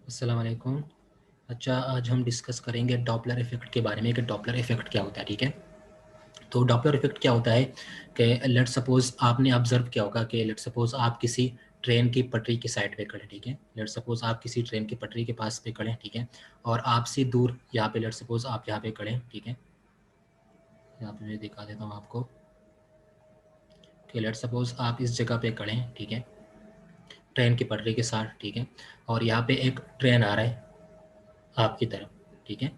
अस्सलाम वालेकुम। अच्छा, आज हम डिस्कस करेंगे डॉपलर इफ़ेक्ट के बारे में कि डॉपलर इफ़ेक्ट क्या होता है, ठीक है? तो डॉपलर इफ़ेक्ट क्या होता है कि लेट्स सपोज़ आपने ऑब्ज़र्व किया होगा कि लेट्स सपोज़ आप किसी ट्रेन की पटरी की साइड पे खड़े, ठीक है? लेट्स सपोज़ आप किसी ट्रेन की पटरी के पास पे खड़े हैं, ठीक है? और आपसे दूर यहाँ पे लेट्स सपोज़ आप यहाँ पे खड़े हैं, ठीक है? यहाँ पे मैं दिखा देता हूँ आपको कि लेट्स सपोज़ आप इस जगह पे खड़े हैं, ठीक है? ट्रेन की पटरी के साथ, ठीक है? और यहाँ पे एक ट्रेन आ रहा है आपकी तरफ, ठीक है?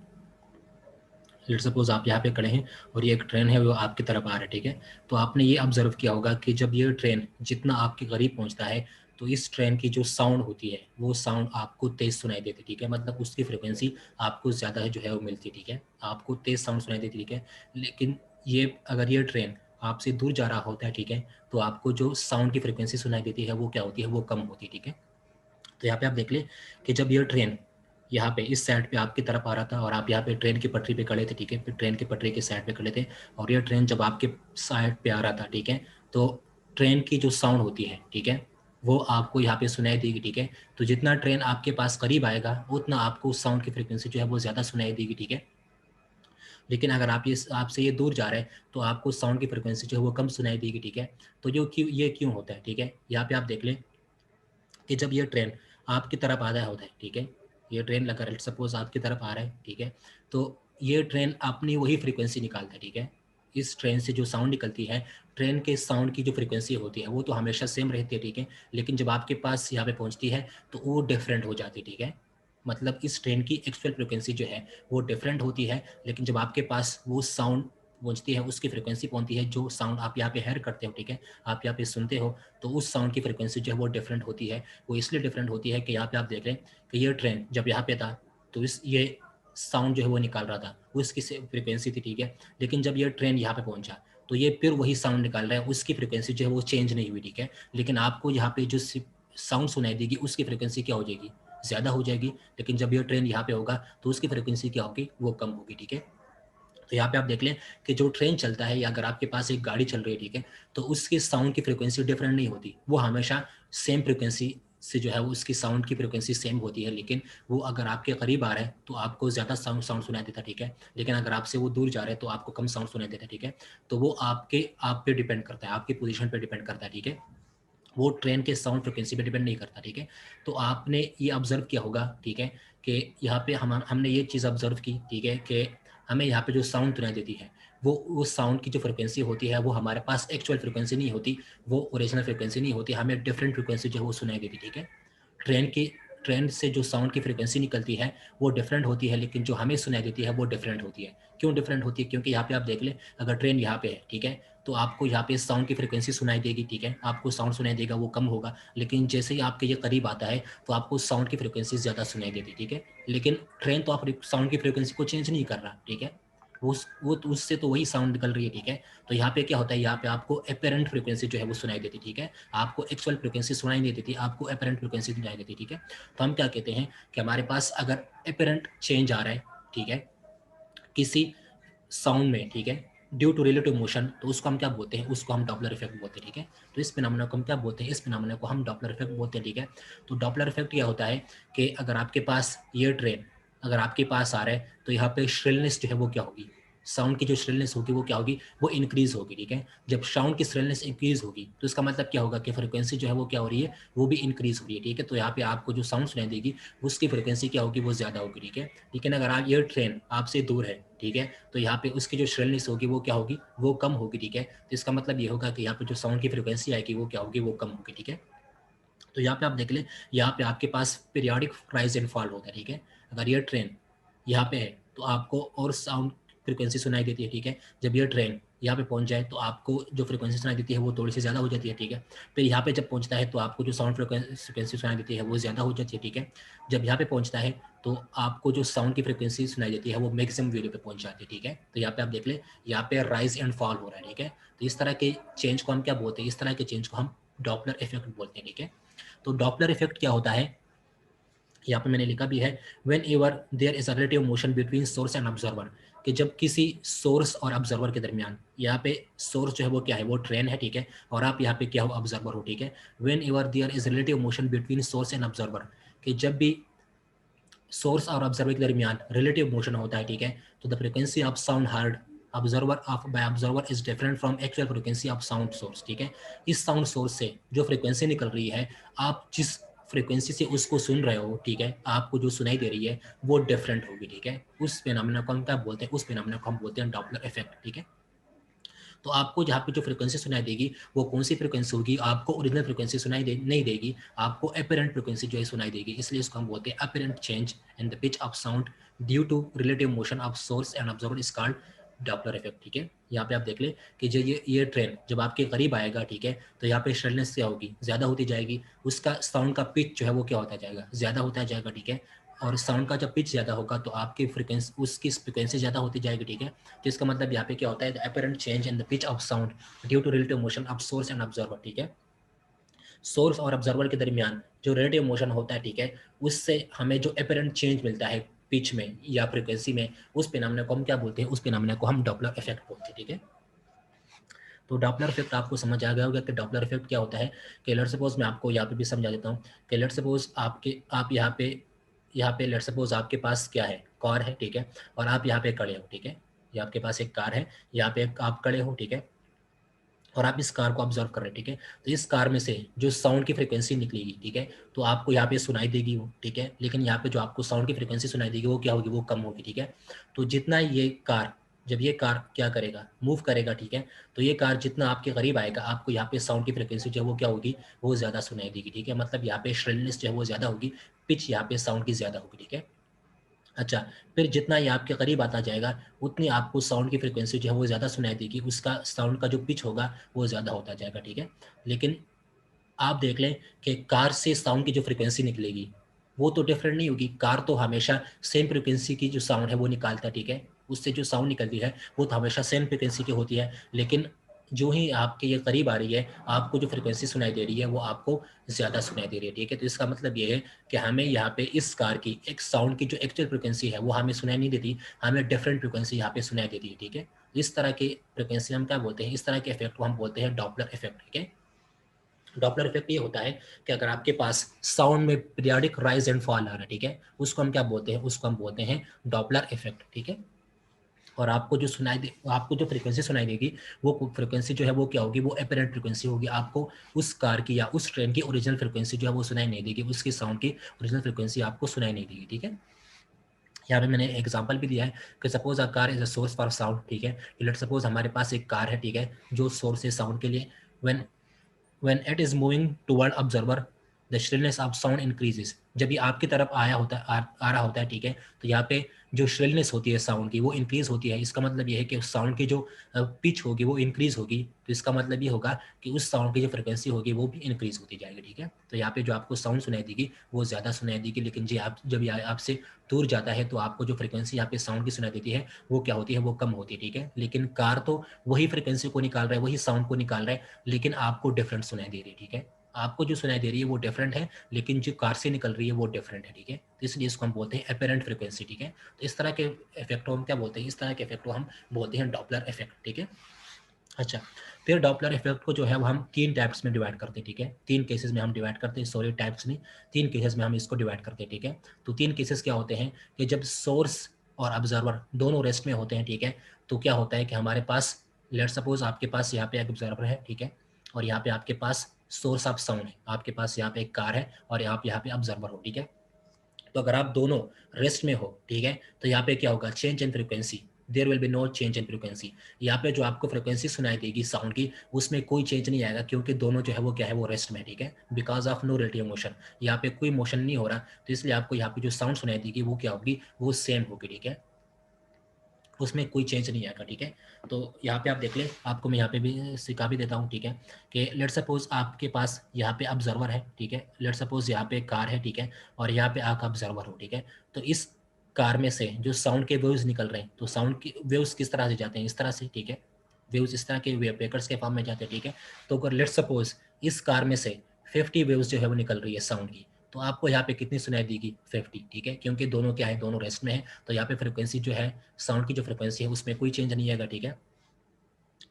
लेट्स सपोज़ आप यहाँ पे खड़े हैं और ये एक ट्रेन है वो आपकी तरफ आ रहा है, ठीक है? तो आपने ये ऑब्ज़र्व किया होगा कि जब ये ट्रेन जितना आपके करीब पहुँचता है, तो इस ट्रेन की जो साउंड होती है, वो साउंड आपको तेज़ सुनाई देती है, ठीक है? मतलब उसकी फ्रीक्वेंसी आपको ज़्यादा है जो है वो मिलती है, ठीक है? आपको तेज़ साउंड सुनाई देती है, ठीक है? लेकिन ये अगर ये ट्रेन आपसे दूर जा रहा होता है, ठीक है? तो आपको जो साउंड की फ्रीक्वेंसी सुनाई देती है, वो क्या होती है? वो कम होती है, ठीक है? तो यहाँ पे आप देख लें कि जब ये ट्रेन यहाँ पे इस साइड पे आपकी तरफ आ रहा था और आप यहाँ पे ट्रेन की पटरी पे खड़े थे, ठीक है? फिर ट्रेन की पटरी के साइड पे खड़े थे और ये ट्रेन जब आपके साइड पे आ रहा था, ठीक है? तो ट्रेन की जो साउंड होती है, ठीक है? वो आपको यहाँ पे सुनाई देगी, ठीक है? तो जितना ट्रेन आपके पास करीब आएगा, उतना आपको उस साउंड की फ्रीक्वेंसी जो है वो ज़्यादा सुनाई देगी, ठीक है? लेकिन अगर आप ये आपसे ये दूर जा रहे हैं, तो आपको साउंड की फ्रीक्वेंसी जो है वो कम सुनाई देगी, ठीक है? तो ये क्यों होता है, ठीक है? यहाँ पे आप देख लें कि जब ये ट्रेन आपकी तरफ आ रहा होता है, ठीक है? ये ट्रेन लगा लेट्स सपोज़ आपकी तरफ आ रहा है, ठीक है? तो ये ट्रेन अपनी वही फ्रीक्वेंसी निकालता है, ठीक है? इस ट्रेन से जो साउंड निकलती है, ट्रेन के साउंड की जो फ्रीक्वेंसी होती है, वो तो हमेशा सेम रहती है, ठीक है? लेकिन जब आपके पास यहाँ पे पहुँचती है, तो वो डिफरेंट हो जाती है, ठीक है? मतलब इस ट्रेन की एक्चुअल फ्रीक्वेंसी जो है, वो डिफरेंट होती है, लेकिन जब आपके पास वो साउंड पहुँचती है, उसकी फ्रीक्वेंसी पहुँचती है, जो साउंड आप यहाँ पे हेयर करते हो, ठीक है? आप यहाँ पे सुनते हो, तो उस साउंड की फ्रीक्वेंसी जो है वो डिफरेंट होती है। वो इसलिए डिफरेंट होती है कि यहाँ पे आप देख रहे हैं कि ये ट्रेन जब यहाँ पे था, तो इस ये साउंड जो है वो निकाल रहा था, वो इसकी फ्रीक्वेंसी थी, ठीक है? लेकिन जब ये ट्रेन यहाँ पे पहुँचा, तो ये फिर वही साउंड निकाल रहा है, उसकी फ्रीक्वेंसी जो है वो चेंज नहीं हुई, ठीक है? लेकिन आपको यहाँ पे जो साउंड सुनाई देगी, उसकी फ्रीक्वेंसी क्या हो जाएगी? ज़्यादा हो जाएगी। लेकिन जब ये ट्रेन यहाँ पे होगा, तो उसकी फ्रीक्वेंसी क्या होगी? वो कम होगी, ठीक है? तो यहाँ पे आप देख लें कि जो ट्रेन चलता है या अगर आपके पास एक गाड़ी चल रही है, ठीक है? तो उसकी साउंड की फ्रीक्वेंसी डिफरेंट नहीं होती। वो हमेशा सेम फ्रीक्वेंसी से जो है वो उसकी साउंड की फ्रीक्वेंसी सेम होती है, लेकिन वो अगर आपके करीब आ रहा है, तो आपको ज़्यादा साउंड साउंड सुनाई देता है, ठीक है? लेकिन अगर आपसे वो दूर जा रहा है, तो आपको कम साउंड सुनाई देता है, ठीक है? तो वो आप पे डिपेंड करता है, आपकी पोज़ीशन पे डिपेंड करता है, ठीक है? वो ट्रेन के साउंड फ्रीक्वेंसी पे डिपेंड नहीं करता, ठीक है? तो आपने ये ऑब्ज़र्व किया होगा, ठीक है? कि यहाँ पे हमने ये चीज़ ऑब्ज़र्व की, ठीक है? कि हमें यहाँ पे जो साउंड सुनाई देती है, वो साउंड की जो फ्रीक्वेंसी होती है, वो हमारे पास एक्चुअल फ्रीक्वेंसी नहीं होती, वो ओरिजिनल फ्रीक्वेंसी नहीं होती, हमें डिफरेंट फ्रीक्वेंसी जो है वो सुनाई देती, ठीक है? ट्रेन की ट्रेन से जो साउंड की फ्रीक्वेंसी निकलती है, वो डिफरेंट होती है, लेकिन जो हमें सुनाई देती है, वो डिफरेंट होती है। क्यों डिफरेंट होती है? क्योंकि यहाँ पे आप देख लें, अगर ट्रेन यहाँ पे है, ठीक है? तो आपको यहाँ पे साउंड की फ्रीक्वेंसी सुनाई देगी, ठीक है? आपको साउंड सुनाई देगा, वो कम होगा, लेकिन जैसे ही आपके ये करीब आता है, तो आपको साउंड की फ्रीक्वेंसी ज़्यादा सुनाई देती है, ठीक है? लेकिन ट्रेन तो आप साउंड की फ्रीक्वेंसी को चेंज नहीं कर रहा, ठीक है? वो तो उससे तो वही साउंड निकल रही है, ठीक है? तो यहाँ पे क्या होता है, यहाँ पे आपको एपेरेंट फ्रीक्वेंसी जो है वो सुनाई देती है, ठीक है? आपको एक्चुअल फ्रीक्वेंसी सुनाई नहीं देती, आपको एपेरेंट फ्रीक्वेंसी सुनाई देती है, ठीक है? तो हम क्या कहते हैं कि हमारे पास अगर एपेरेंट चेंज आ रहा है, ठीक है? किसी साउंड में, ठीक है? ड्यू टू रिलेटिव मोशन, तो उसको हम क्या बोलते हैं? उसको हम डॉपलर इफेक्ट बोलते हैं, ठीक है? तो इस फिनोमेना को हम क्या बोलते हैं? इस फिनोमेना को हम डॉपलर इफेक्ट बोलते हैं, ठीक है? तो डॉपलर इफेक्ट क्या होता है कि अगर आपके पास ये ट्रेन अगर आपके पास आ रहा है, तो यहाँ पे श्रिलनेस जो है वो क्या होगी? साउंड की जो श्रिलनेस होगी वो क्या होगी? वो इंक्रीज होगी, ठीक है? जब साउंड की श्रिलनेस इंक्रीज होगी, तो इसका मतलब क्या होगा कि फ्रीक्वेंसी जो है वो क्या हो रही है? वो भी इंक्रीज हो रही है, ठीक है? तो यहाँ पे आपको जो साउंड सुनाई देगी, उसकी फ्रीक्वेंसी क्या होगी? वो ज़्यादा होगी, ठीक है? लेकिन अगर आप ये ट्रेन आपसे दूर है, ठीक है? तो यहाँ पे उसकी जो श्रिलनेस होगी वो क्या होगी? वो कम होगी, ठीक है? तो इसका मतलब ये होगा कि यहाँ पे जो साउंड की फ्रीक्वेंसी आएगी वो क्या होगी? वो कम होगी, ठीक है? तो यहाँ पे आप देख लें, यहाँ पे आपके पास पीरियोडिक राइज एंड फॉल होता है, ठीक है? अगर ये ट्रेन यहाँ पे है, तो आपको और साउंड फ्रीक्वेंसी सुनाई देती है, ठीक है? जब ये ट्रेन यहाँ पे पहुँच जाए, तो आपको जो फ्रीक्वेंसी सुनाई देती है वो थोड़ी सी ज़्यादा हो जाती है, ठीक है? फिर यहाँ पे जब पहुँचता है, तो आपको जो साउंड फ्रीक्वेंसी सुनाई देती है वो ज़्यादा हो जाती है, ठीक है? जब यहाँ पे पहुँचता है, तो आपको जो साउंड की फ्रीक्वेंसी सुनाई देती है वो मैक्सिमम वैल्यू पे पहुँच जाती है, ठीक है? तो यहाँ पे आप देख लें, यहाँ पे राइज एंड फॉल हो रहा है, ठीक है? तो इस तरह के चेंज को हम क्या बोलते हैं? इस तरह के चेंज को हम डॉपलर इफेक्ट बोलते हैं, ठीक है? तो डॉपलर इफेक्ट क्या होता है? यहाँ पे मैंने लिखा भी है, whenever there is a relative motion between source and observer, कि जब किसी सोर्स और ऑब्जर्वर के दरमियान, यहाँ पे सोर्स जो है वो क्या है? वो ट्रेन है, ठीक है? और आप यहाँ पे क्या हो? ऑब्जर्वर हो, ठीक है? Whenever there is relative motion between source and observer, कि जब भी सोर्स और ऑब्जर्वर के दरमियान रिलेटिव मोशन होता है, ठीक है। तो the frequency of sound heard observer is different from actual frequency of sound source, ठीक है। इस साउंड सोर्स से जो फ्रीक्वेंसी निकल रही है, आप जिस फ्रीक्वेंसी से उसको सुन रहे हो, ठीक है, आपको जो सुनाई दे रही है वो डिफरेंट होगी, ठीक है। उस फिनोमेना को हम क्या बोलते हैं, उस फिनोमेना को हम बोलते हैं डॉपलर इफेक्ट, ठीक है। तो आपको जहाँ पे जो फ्रीक्वेंसी सुनाई देगी वो कौन सी फ्रीक्वेंसी होगी, आपको ओरिजिनल फ्रीक्वेंसी नहीं देगी, आपको अपरेंट फ्रीक्वेंसी जो है सुनाई देगी। इसलिए इसको हम बोलते हैं apparent change in the pitch of sound due to relative motion of source and observer is called Doppler effect, ठीक है। यहाँ पे आप देख ले कि जो ये ट्रेन जब आपके करीब आएगा, ठीक है, तो यहाँ पे श्रिलनेस क्या होगी, ज़्यादा होती जाएगी, उसका साउंड का पिच जो है वो क्या होता जाएगा, ज़्यादा होता जाएगा, ठीक है। और साउंड का जब पिच ज़्यादा होगा तो आपकी फ्रीक्वेंसी, उसकी फ्रीक्वेंसी ज़्यादा होती जाएगी, ठीक है। तो इसका मतलब यहाँ पे क्या होता है, the apparent change in the pitch of sound due to relative motion of source and observer, ठीक है। सोर्स और ऑब्जर्वर के दरमियान जो रिलेटिव मोशन होता है, ठीक है, उससे हमें जो अपरेंट चेंज मिलता है पिच में या फ्रीक्वेंसी में, उस फिनोमेना को हम क्या बोलते हैं, उस फिनोमेना को हम डॉपलर इफेक्ट बोलते हैं, ठीक है। तो डॉपलर इफेक्ट आपको समझ आ गया होगा कि डॉपलर इफेक्ट क्या होता है। कि लेट्स सपोज मैं आपको यहाँ पे भी समझा देता हूँ कि लेट्स सपोज आप यहाँ पे लेट्स सपोज आपके पास क्या है, कार है, ठीक है, और आप यहाँ पे खड़े हो, ठीक है। ये आपके पास एक कार है, यहाँ पे आप खड़े हो, ठीक है, और आप इस कार को ऑब्जर्व कर रहे हैं, ठीक है। तो इस कार में से जो साउंड की फ्रीक्वेंसी निकलेगी, ठीक है, तो आपको यहाँ पे सुनाई देगी वो, ठीक है, लेकिन यहाँ पे जो आपको साउंड की फ्रीक्वेंसी सुनाई देगी वो क्या होगी, वो कम होगी, ठीक है। तो जितना ये कार, जब ये कार क्या करेगा, मूव करेगा, ठीक है, तो ये कार जितना आपके करीब आएगा, आपको यहाँ पे साउंड की फ्रीक्वेंसी जो है वो क्या होगी, वो ज़्यादा सुनाई देगी, ठीक है। मतलब यहाँ पे श्रिलनेस जो है वो ज़्यादा होगी, पिच यहाँ पे साउंड की ज़्यादा होगी, ठीक है। अच्छा, फिर जितना ये आपके करीब आता जाएगा, उतनी आपको साउंड की फ्रीक्वेंसी जो है वो ज़्यादा सुनाई देगी, उसका साउंड का जो पिच होगा वो ज़्यादा होता जाएगा, ठीक है। लेकिन आप देख लें कि कार से साउंड की जो फ्रीक्वेंसी निकलेगी वो तो डिफरेंट नहीं होगी। कार तो हमेशा सेम फ्रीक्वेंसी की जो साउंड है वो निकालता है, ठीक है। उससे जो साउंड निकलती है वो तो हमेशा सेम फ्रीक्वेंसी की होती है, लेकिन जो ही आपके ये करीब आ रही है, आपको जो फ्रीक्वेंसी सुनाई दे रही है वो आपको ज़्यादा सुनाई दे रही है, ठीक है। तो इसका मतलब ये है कि हमें यहाँ पे इस कार की एक साउंड की जो एक्चुअल फ्रीक्वेंसी है वो हमें सुनाई नहीं देती, हमें डिफरेंट फ्रीक्वेंसी यहाँ पे सुनाई देती है, ठीक है। इस तरह की फ्रीक्वेंसी हम क्या बोलते हैं, इस तरह के इफेक्ट को हम बोलते हैं डॉपलर इफेक्ट, ठीक है। डॉपलर इफेक्ट ये होता है कि अगर आपके पास साउंड में पीरियोडिक राइज एंड फॉल आ रहा है, ठीक है, उसको हम क्या बोलते हैं, उसको हम बोलते हैं डॉपलर इफेक्ट, ठीक है। और आपको जो फ्रीक्वेंसी सुनाई देगी वो फ्रीक्वेंसी जो है वो क्या होगी, वो अपरेंट फ्रीक्वेंसी होगी। आपको उस कार की या उस ट्रेन की ओरिजिनल फ्रीक्वेंसी जो है वो सुनाई नहीं देगी, उसकी साउंड की ओरिजिनल फ्रीक्वेंसी आपको सुनाई नहीं देगी, ठीक है। यहाँ पे मैंने एग्जांपल भी दिया है कि suppose a car is a source for sound, ठीक है। लेट सपोज हमारे पास एक कार है, ठीक है, जो सोर्स है साउंड के लिए। When when it is moving toward observer the shrillness of sound increases। जब ये आपकी तरफ आ रहा होता है, ठीक है, तो यहाँ पे जो श्रिलनेस होती है साउंड की वो इंक्रीज होती है। इसका मतलब ये है कि उस साउंड की जो पिच होगी वो इंक्रीज होगी, तो इसका मतलब ये होगा कि उस साउंड की जो फ्रिक्वेंसी होगी वो भी इंक्रीज होती जाएगी, ठीक है। तो यहाँ पे जो आपको साउंड सुनाई देगी वो ज़्यादा सुनाई देगी, लेकिन जी आप जब ये आपसे दूर जाता है तो आपको जो फ्रिक्वेंसी यहाँ पे साउंड की सुनाई देती है वो क्या होती है, वो कम होती है, ठीक है। लेकिन कार तो वही फ्रिक्वेंसी को निकाल रहा है, वही साउंड को निकाल रहा है, लेकिन आपको डिफरेंट सुनाई दे रही है, ठीक है। आपको जो सुनाई दे रही है वो डिफरेंट है, लेकिन जो कार से निकल रही है वो डिफरेंट है, ठीक है। तो इसलिए इसको हम बोलते हैं अपरेंट फ्रीक्वेंसी, ठीक है। तो इस तरह के इफेक्ट को हम क्या बोलते हैं, इस तरह के इफेक्ट को हम बोलते हैं डॉपलर इफेक्ट, ठीक है। अच्छा, फिर डॉपलर इफेक्ट को जो है वो हम तीन टाइप्स में डिवाइड करते हैं, ठीक है। तीन केसेस में हम डिवाइड करते हैं, सॉरी टाइप्स में, तीन केसेस में हम इसको डिवाइड करते हैं, ठीक है। तो तीन केसेस क्या होते हैं कि जब सोर्स और ऑब्जर्वर दोनों रेस्ट में होते हैं, ठीक है, तो क्या होता है कि हमारे पास, लेट सपोज आपके पास यहाँ पे एक ऑब्जर्वर है, ठीक है, और यहाँ पे आपके पास सोर्स ऑफ साउंड है, आपके पास यहाँ पे एक कार है और आप यहाँ पे ऑब्जर्वर हो, ठीक है। तो अगर आप दोनों रेस्ट में हो, ठीक है, तो यहाँ पे क्या होगा, change in frequency, there will be no change in frequency. यहाँ पे जो आपको फ्रीक्वेंसी सुनाई देगी साउंड की उसमें कोई चेंज नहीं आएगा, क्योंकि दोनों जो है वो क्या है, वो रेस्ट में, ठीक है, because of no relative motion. यहाँ पे कोई मोशन नहीं हो रहा, तो इसलिए आपको यहाँ पे जो साउंड सुनाई देगी वो क्या होगी, वो सेम होगी, ठीक है, उसमें कोई चेंज नहीं आएगा, ठीक है। तो यहाँ पे आप देख लें, आपको मैं यहाँ पे भी सिखा भी देता हूँ, ठीक है, कि लेट सपोज आपके पास यहाँ पे ऑब्जर्वर है, ठीक है, लेट सपोज यहाँ पे कार है, ठीक है, और यहाँ पे आप ऑब्जर्वर हो, ठीक है। तो इस कार में से जो साउंड के वेव्स निकल रहे हैं, तो साउंड के वेव्स किस तरह से जाते हैं, इस तरह से, ठीक है, वेव्स इस तरह के वेव ब्रेकर्स के फॉर्म में जाते हैं, ठीक है। तो अगर लेट सपोज इस कार में से 50 वेव्स जो है वो निकल रही है साउंड की, तो आपको यहाँ पे कितनी सुनाई देगी, 50, ठीक है, क्योंकि दोनों क्या है, दोनों रेस्ट में है, तो यहाँ पे फ्रिक्वेंसी जो है, साउंड की जो फ्रिक्वेंसी है उसमें कोई चेंज नहीं आएगा, ठीक है।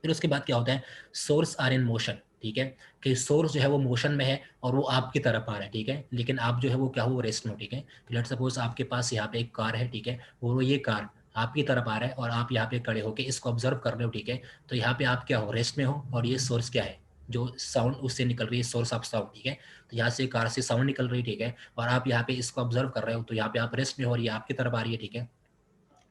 फिर उसके बाद क्या होता है, सोर्स आर इन मोशन, ठीक है, कि सोर्स जो है वो मोशन में है और वो आपकी तरफ आ रहा है, ठीक है, लेकिन आप जो है वो क्या हो, रेस्ट में हो, ठीक है। लेट्स सपोज आपके पास यहाँ पे एक कार है, ठीक है, और ये कार आपकी तरफ आ रहा है और आप यहाँ पे खड़े होके इसको ऑब्जर्व कर रहे हो, ठीक है। तो यहाँ पे आप क्या हो, रेस्ट में हो, और ये सोर्स क्या है, जो साउंड उससे निकल रही है, सोर्स ऑफ साउंड, ठीक है। तो यहाँ से कार से साउंड निकल रही है, ठीक है, और आप यहाँ पे इसको ऑब्जर्व कर रहे हो, तो यहाँ पे आप रेस्ट में हो और ये आपकी तरफ आ रही है, ठीक है।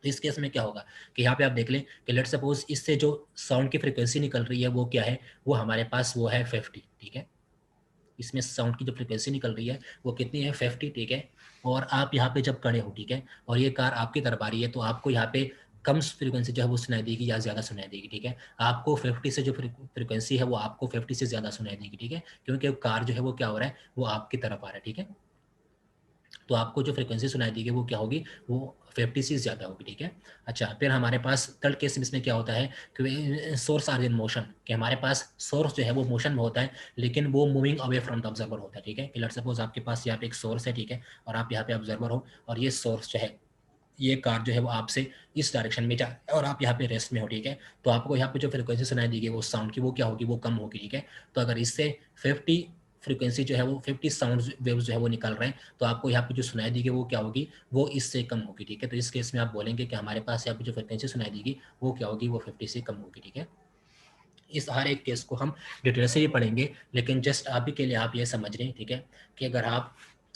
तो इस केस में क्या होगा कि यहाँ पे आप देख लें कि लेट्स सपोज इससे जो साउंड की फ्रीक्वेंसी निकल रही है वो क्या है, वो हमारे पास वो है 50, ठीक है। इसमें साउंड की जो फ्रीक्वेंसी निकल रही है वो कितनी है, 50, ठीक है। और आप यहाँ पे जब खड़े हो, ठीक है, और ये कार आपकी तरफ आ रही है, तो आपको यहाँ पे कम फ्रीक्वेंसी जो है वो सुनाई देगी या ज़्यादा सुनाई देगी, ठीक है। आपको 50 से जो फ्रीक्वेंसी है वो आपको 50 से ज़्यादा सुनाई देगी, ठीक है, क्योंकि कार जो है वो क्या हो रहा है, वो आपकी तरफ आ रहा है, ठीक है। तो आपको जो फ्रीक्वेंसी सुनाई देगी वो क्या होगी, वो 50 से ज़्यादा होगी, ठीक है। अच्छा, फिर हमारे पास थर्ड केस इसमें क्या होता है कि सोर्स आर इन मोशन, कि हमारे पास सोर्स जो है वो मोशन में होता है लेकिन वो moving away from the observer होता है, ठीक है। लेट्स सपोज आपके पास यहाँ पे एक सोर्स है, ठीक है, और आप यहाँ पे ऑब्जर्वर हो, और ये सोर्स जो है, ये कार जो है वो आपसे इस डायरेक्शन में जा रहा है और आप यहाँ पे रेस्ट में हो, ठीक है। तो आपको यहाँ पे जो फ्रीक्वेंसी सुनाई देगी वो साउंड की वो क्या होगी, वो कम होगी, ठीक है। तो अगर इससे 50 फ्रीक्वेंसी जो है वो 50 साउंड वेव्स जो है वो निकल रहे हैं, तो आपको यहाँ पे जो सुनाई देगी वो क्या होगी, वो इससे कम होगी, ठीक है। तो इस केस में आप बोलेंगे कि हमारे पास यहाँ पे जो फ्रीक्वेंसी सुनाई देगी वो क्या होगी, वो 50 से कम होगी, ठीक है। इस हर एक केस को हम डिटेल से ही पढ़ेंगे, लेकिन जस्ट अभी के लिए आप ये समझ रहे हैं, ठीक है, कि अगर आप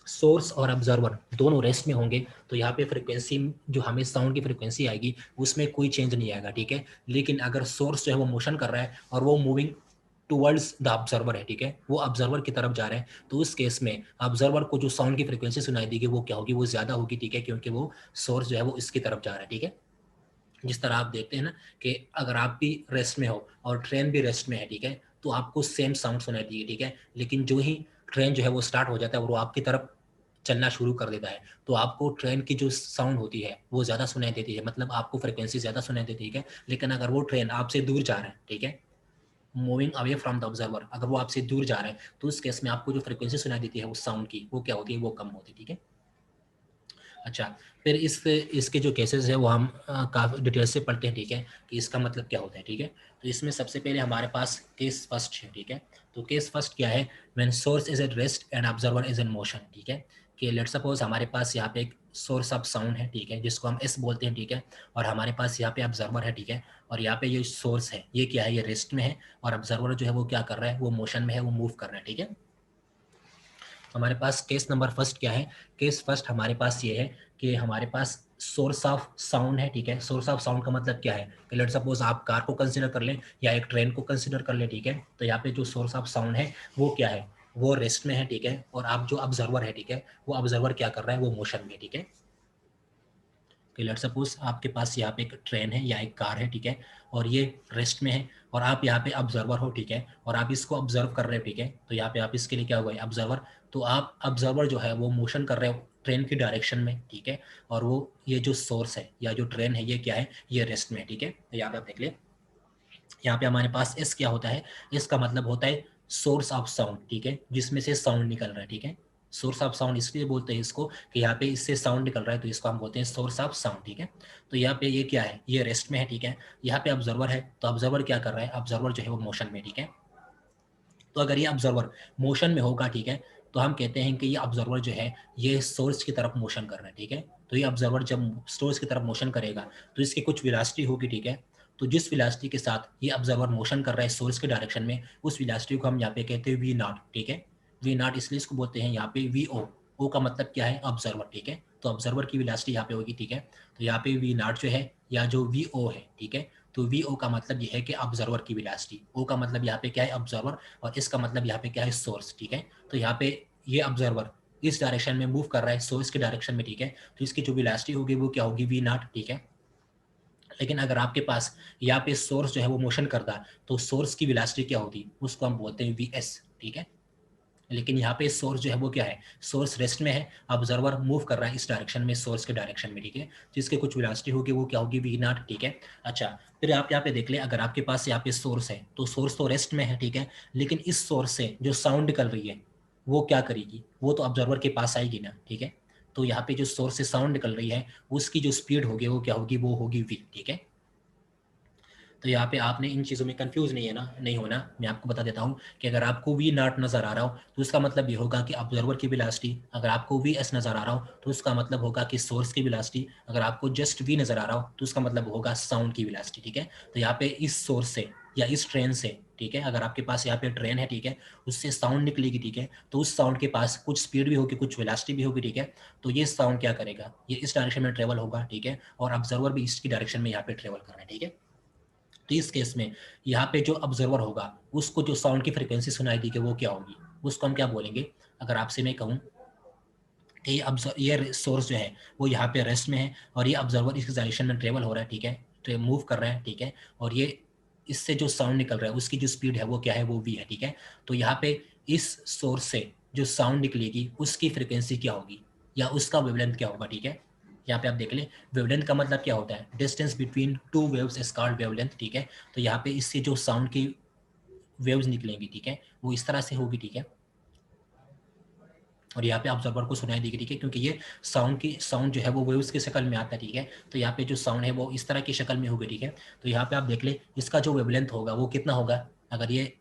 सोर्स और ऑब्जर्वर दोनों रेस्ट में होंगे तो यहाँ पे फ्रीक्वेंसी जो हमें साउंड की फ्रीक्वेंसी आएगी उसमें कोई चेंज नहीं आएगा, ठीक है। लेकिन अगर सोर्स जो है वो मोशन कर रहा है और वो मूविंग टुवर्ड्स द ऑब्जर्वर है, ठीक है, वो ऑब्जर्वर की तरफ जा रहा है, तो उस केस में ऑब्जर्वर को जो साउंड की फ्रीक्वेंसी सुनाई देगी वो क्या होगी, वो ज़्यादा होगी, ठीक है, क्योंकि वो सोर्स जो है वो इसकी तरफ जा रहा है, ठीक है। जिस तरह आप देखते हैं ना कि अगर आप भी रेस्ट में हो और ट्रेन भी रेस्ट में है, ठीक है, तो आपको सेम साउंड सुनाई देगी, ठीक है, लेकिन जो ही ट्रेन जो है वो स्टार्ट हो जाता है और वो आपकी तरफ चलना शुरू कर देता है, तो आपको ट्रेन की जो साउंड होती है वो ज़्यादा सुनाई देती है, मतलब आपको फ्रिक्वेंसी ज़्यादा सुनाई देती है, ठीक है। लेकिन अगर वो ट्रेन आपसे दूर जा रहा है, ठीक है, moving away from the observer, अगर वो आपसे दूर जा रहा है तो उस केस में आपको जो फ्रिक्वेंसी सुनाई देती है उस साउंड की वो क्या होती है, वो कम होती है, ठीक है। अच्छा, फिर इसके जो केसेस है वो हम काफ़ी डिटेल से पढ़ते हैं, ठीक है, कि इसका मतलब क्या होता है, ठीक है। तो इसमें सबसे पहले हमारे पास केस फर्स्ट है, ठीक है। तो केस फर्स्ट क्या है, when source is at rest and observer is in motion, ठीक है, कि लेट्स सपोज हमारे पास यहाँ पे एक सोर्स ऑफ साउंड है, ठीक है, जिसको हम एस बोलते हैं, ठीक है, और हमारे पास यहाँ पे ऑब्जर्वर है, ठीक है, और यहाँ पे ये सोर्स है, ये क्या है, ये रेस्ट में है, और ऑब्जर्वर जो है वो क्या कर रहा है, वो मोशन में है, वो मूव कर रहा है, ठीक है। हमारे पास केस नंबर फर्स्ट क्या है, केस फर्स्ट हमारे पास ये है कि हमारे पास सोर्स ऑफ साउंड है, ठीक है। सोर्स ऑफ साउंड का मतलब क्या है कि लेट्स सपोज आप कार को कंसीडर कर लें या एक ट्रेन को कंसीडर कर लें, ठीक है। तो यहाँ पे जो सोर्स ऑफ साउंड है वो क्या है, वो रेस्ट में है, ठीक है, और आप जो ऑब्जर्वर है, ठीक है, वो ऑब्जर्वर क्या कर रहा है, वो मोशन में, ठीक है। कि लेट्स सपोज आपके पास यहाँ पे एक ट्रेन है या एक कार है, ठीक है, और ये रेस्ट में है और आप यहाँ पे ऑब्जर्वर हो, ठीक है, और आप इसको ऑब्जर्व कर रहे हो, ठीक है। तो यहाँ पे आप इसके लिए क्या हुआ है, ऑब्जर्वर। तो आप ऑब्जर्वर जो है वो मोशन कर रहे हो ट्रेन की डायरेक्शन में, ठीक है, और वो ये जो सोर्स है या जो ट्रेन है ये क्या है, ये रेस्ट में है, ठीक है। तो यहाँ पे आप देख ले, यहाँ पे हमारे पास एस क्या होता है, इसका मतलब होता है सोर्स ऑफ साउंड, ठीक है, जिसमें से साउंड निकल रहा है, ठीक है। सोर्स ऑफ साउंड इसलिए बोलते हैं इसको कि यहाँ पे इससे साउंड निकल रहा है, तो इसको हम बोलते हैं सोर्स ऑफ साउंड, ठीक है। तो यहाँ पे ये क्या है, ये रेस्ट में है, ठीक है। यहाँ पे ऑब्जर्वर है, तो ऑब्जर्वर क्या कर रहा है, ऑब्जर्वर जो है वो मोशन में, ठीक है। तो अगर ये ऑब्जर्वर मोशन में होगा, ठीक है, तो हम कहते हैं कि ये ऑब्जर्वर जो है ये सोर्स की तरफ मोशन कर रहा है, ठीक है। तो ये ऑब्जर्वर जब सोर्स की तरफ मोशन करेगा तो इसकी कुछ वेलोसिटी होगी, ठीक है। तो जिस वेलोसिटी के साथ ये ऑब्जर्वर मोशन कर रहा है सोर्स के डायरेक्शन में, उस वेलोसिटी को हम यहाँ पे कहते हैं वी नॉट, ठीक है। वी नॉट इसलिए इसको बोलते हैं यहाँ पे वी ओ। ओ का मतलब क्या है, ऑब्जर्वर, ठीक है। तो ऑब्जर्वर की वेलोसिटी यहाँ पे होगी, ठीक है। तो यहाँ पे वी नॉट जो है या जो वी ओ है, ठीक है, तो वी ओ का मतलब ये है कि ऑब्जर्वर की वेलोसिटी, ओ का मतलब यहाँ पे क्या है, ऑब्जर्वर, और इसका मतलब यहाँ पे क्या है, सोर्स, ठीक है। तो यहाँ पे ये ऑब्जर्वर इस डायरेक्शन में मूव कर रहा है सोर्स के डायरेक्शन में, ठीक है। तो इसकी जो वेलोसिटी होगी वो क्या होगी, वी नॉट, ठीक है। लेकिन अगर आपके पास यहाँ पे सोर्स जो है वो मोशन करता है तो सोर्स की वेलोसिटी क्या होती है, उसको हम बोलते हैं वी एस, ठीक है। लेकिन यहाँ पे सोर्स जो है वो क्या है, सोर्स रेस्ट में है, ऑब्जर्वर मूव कर रहा है इस डायरेक्शन में, सोर्स के डायरेक्शन में, ठीक है। तो इसके कुछ वेलोसिटी होगी वो क्या होगी, वी नॉट, ठीक है। अच्छा, फिर आप यहाँ पे देख ले, अगर आपके पास यहाँ पे सोर्स है तो सोर्स तो रेस्ट में है, ठीक है, लेकिन इस सोर्स से जो साउंड निकल रही है वो क्या करेगी, वो तो ऑब्जर्वर के पास आएगी ना, ठीक है। तो यहाँ पे जो सोर्स से साउंड निकल रही है उसकी जो स्पीड होगी वो क्या होगी, वो होगी वी, ठीक है। तो यहाँ पे आपने इन चीज़ों में कंफ्यूज नहीं होना। मैं आपको बता देता हूँ कि अगर आपको वी नॉट नज़र आ रहा हो तो उसका मतलब ये होगा कि ऑब्जर्वर की वेलोसिटी, अगर आपको वी एस नज़र आ रहा हो तो उसका मतलब होगा कि सोर्स की वेलोसिटी, अगर आपको जस्ट वी नज़र आ रहा हो तो उसका मतलब होगा साउंड की वेलोसिटी, ठीक है। तो यहाँ पे इस सोर्स से या इस ट्रेन से, ठीक है, अगर आपके पास यहाँ पे ट्रेन है, ठीक है, उससे साउंड निकलेगी, ठीक है, तो उस साउंड के पास कुछ स्पीड भी होगी, कुछ वेलोसिटी भी होगी, ठीक है। तो ये साउंड क्या करेगा, ये इस डायरेक्शन में ट्रेवल होगा, ठीक है, और ऑब्जर्वर भी इसकी डायरेक्शन में यहाँ पे ट्रेवल कर रहा है, ठीक है। तो इस केस में यहाँ पे जो ऑब्जर्वर होगा उसको जो साउंड की फ्रीक्वेंसी सुनाई देगी वो क्या होगी, उसको हम क्या बोलेंगे। अगर आपसे मैं कहूँ कि ये सोर्स जो है वो यहाँ पे रेस्ट में है और ये ऑब्जर्वर इस डायरेक्शन में ट्रेवल हो रहा है, ठीक है, मूव कर रहा है, ठीक है, और ये इससे जो साउंड निकल रहा है उसकी जो स्पीड है वो क्या है, वो वी है, ठीक है। तो यहाँ पे इस सोर्स से जो साउंड निकलेगी उसकी फ्रिक्वेंसी क्या होगी या उसका वेवलेंथ क्या होगा, ठीक है। यहाँ पे आप देख लें, वेवलेंथ का मतलब क्या होता है, distance between two waves is called wavelength, ठीक है। तो यहाँ पे इससे जो साउंड की वेव्स निकलेंगी, ठीक है, वो इस तरह से होगी, ठीक है, और यहाँ पे ऑब्जर्वर को सुनाई देगी, ठीक है, क्योंकि ये साउंड जो है वो वेव्स की शक्ल में आता है, ठीक है। तो यहाँ पे जो साउंड है वो इस तरह की शक्ल में होगी, ठीक है। तो यहाँ पे आप देख ले इसका जो वेवलेंथ होगा वो कितना होगा, अगर ये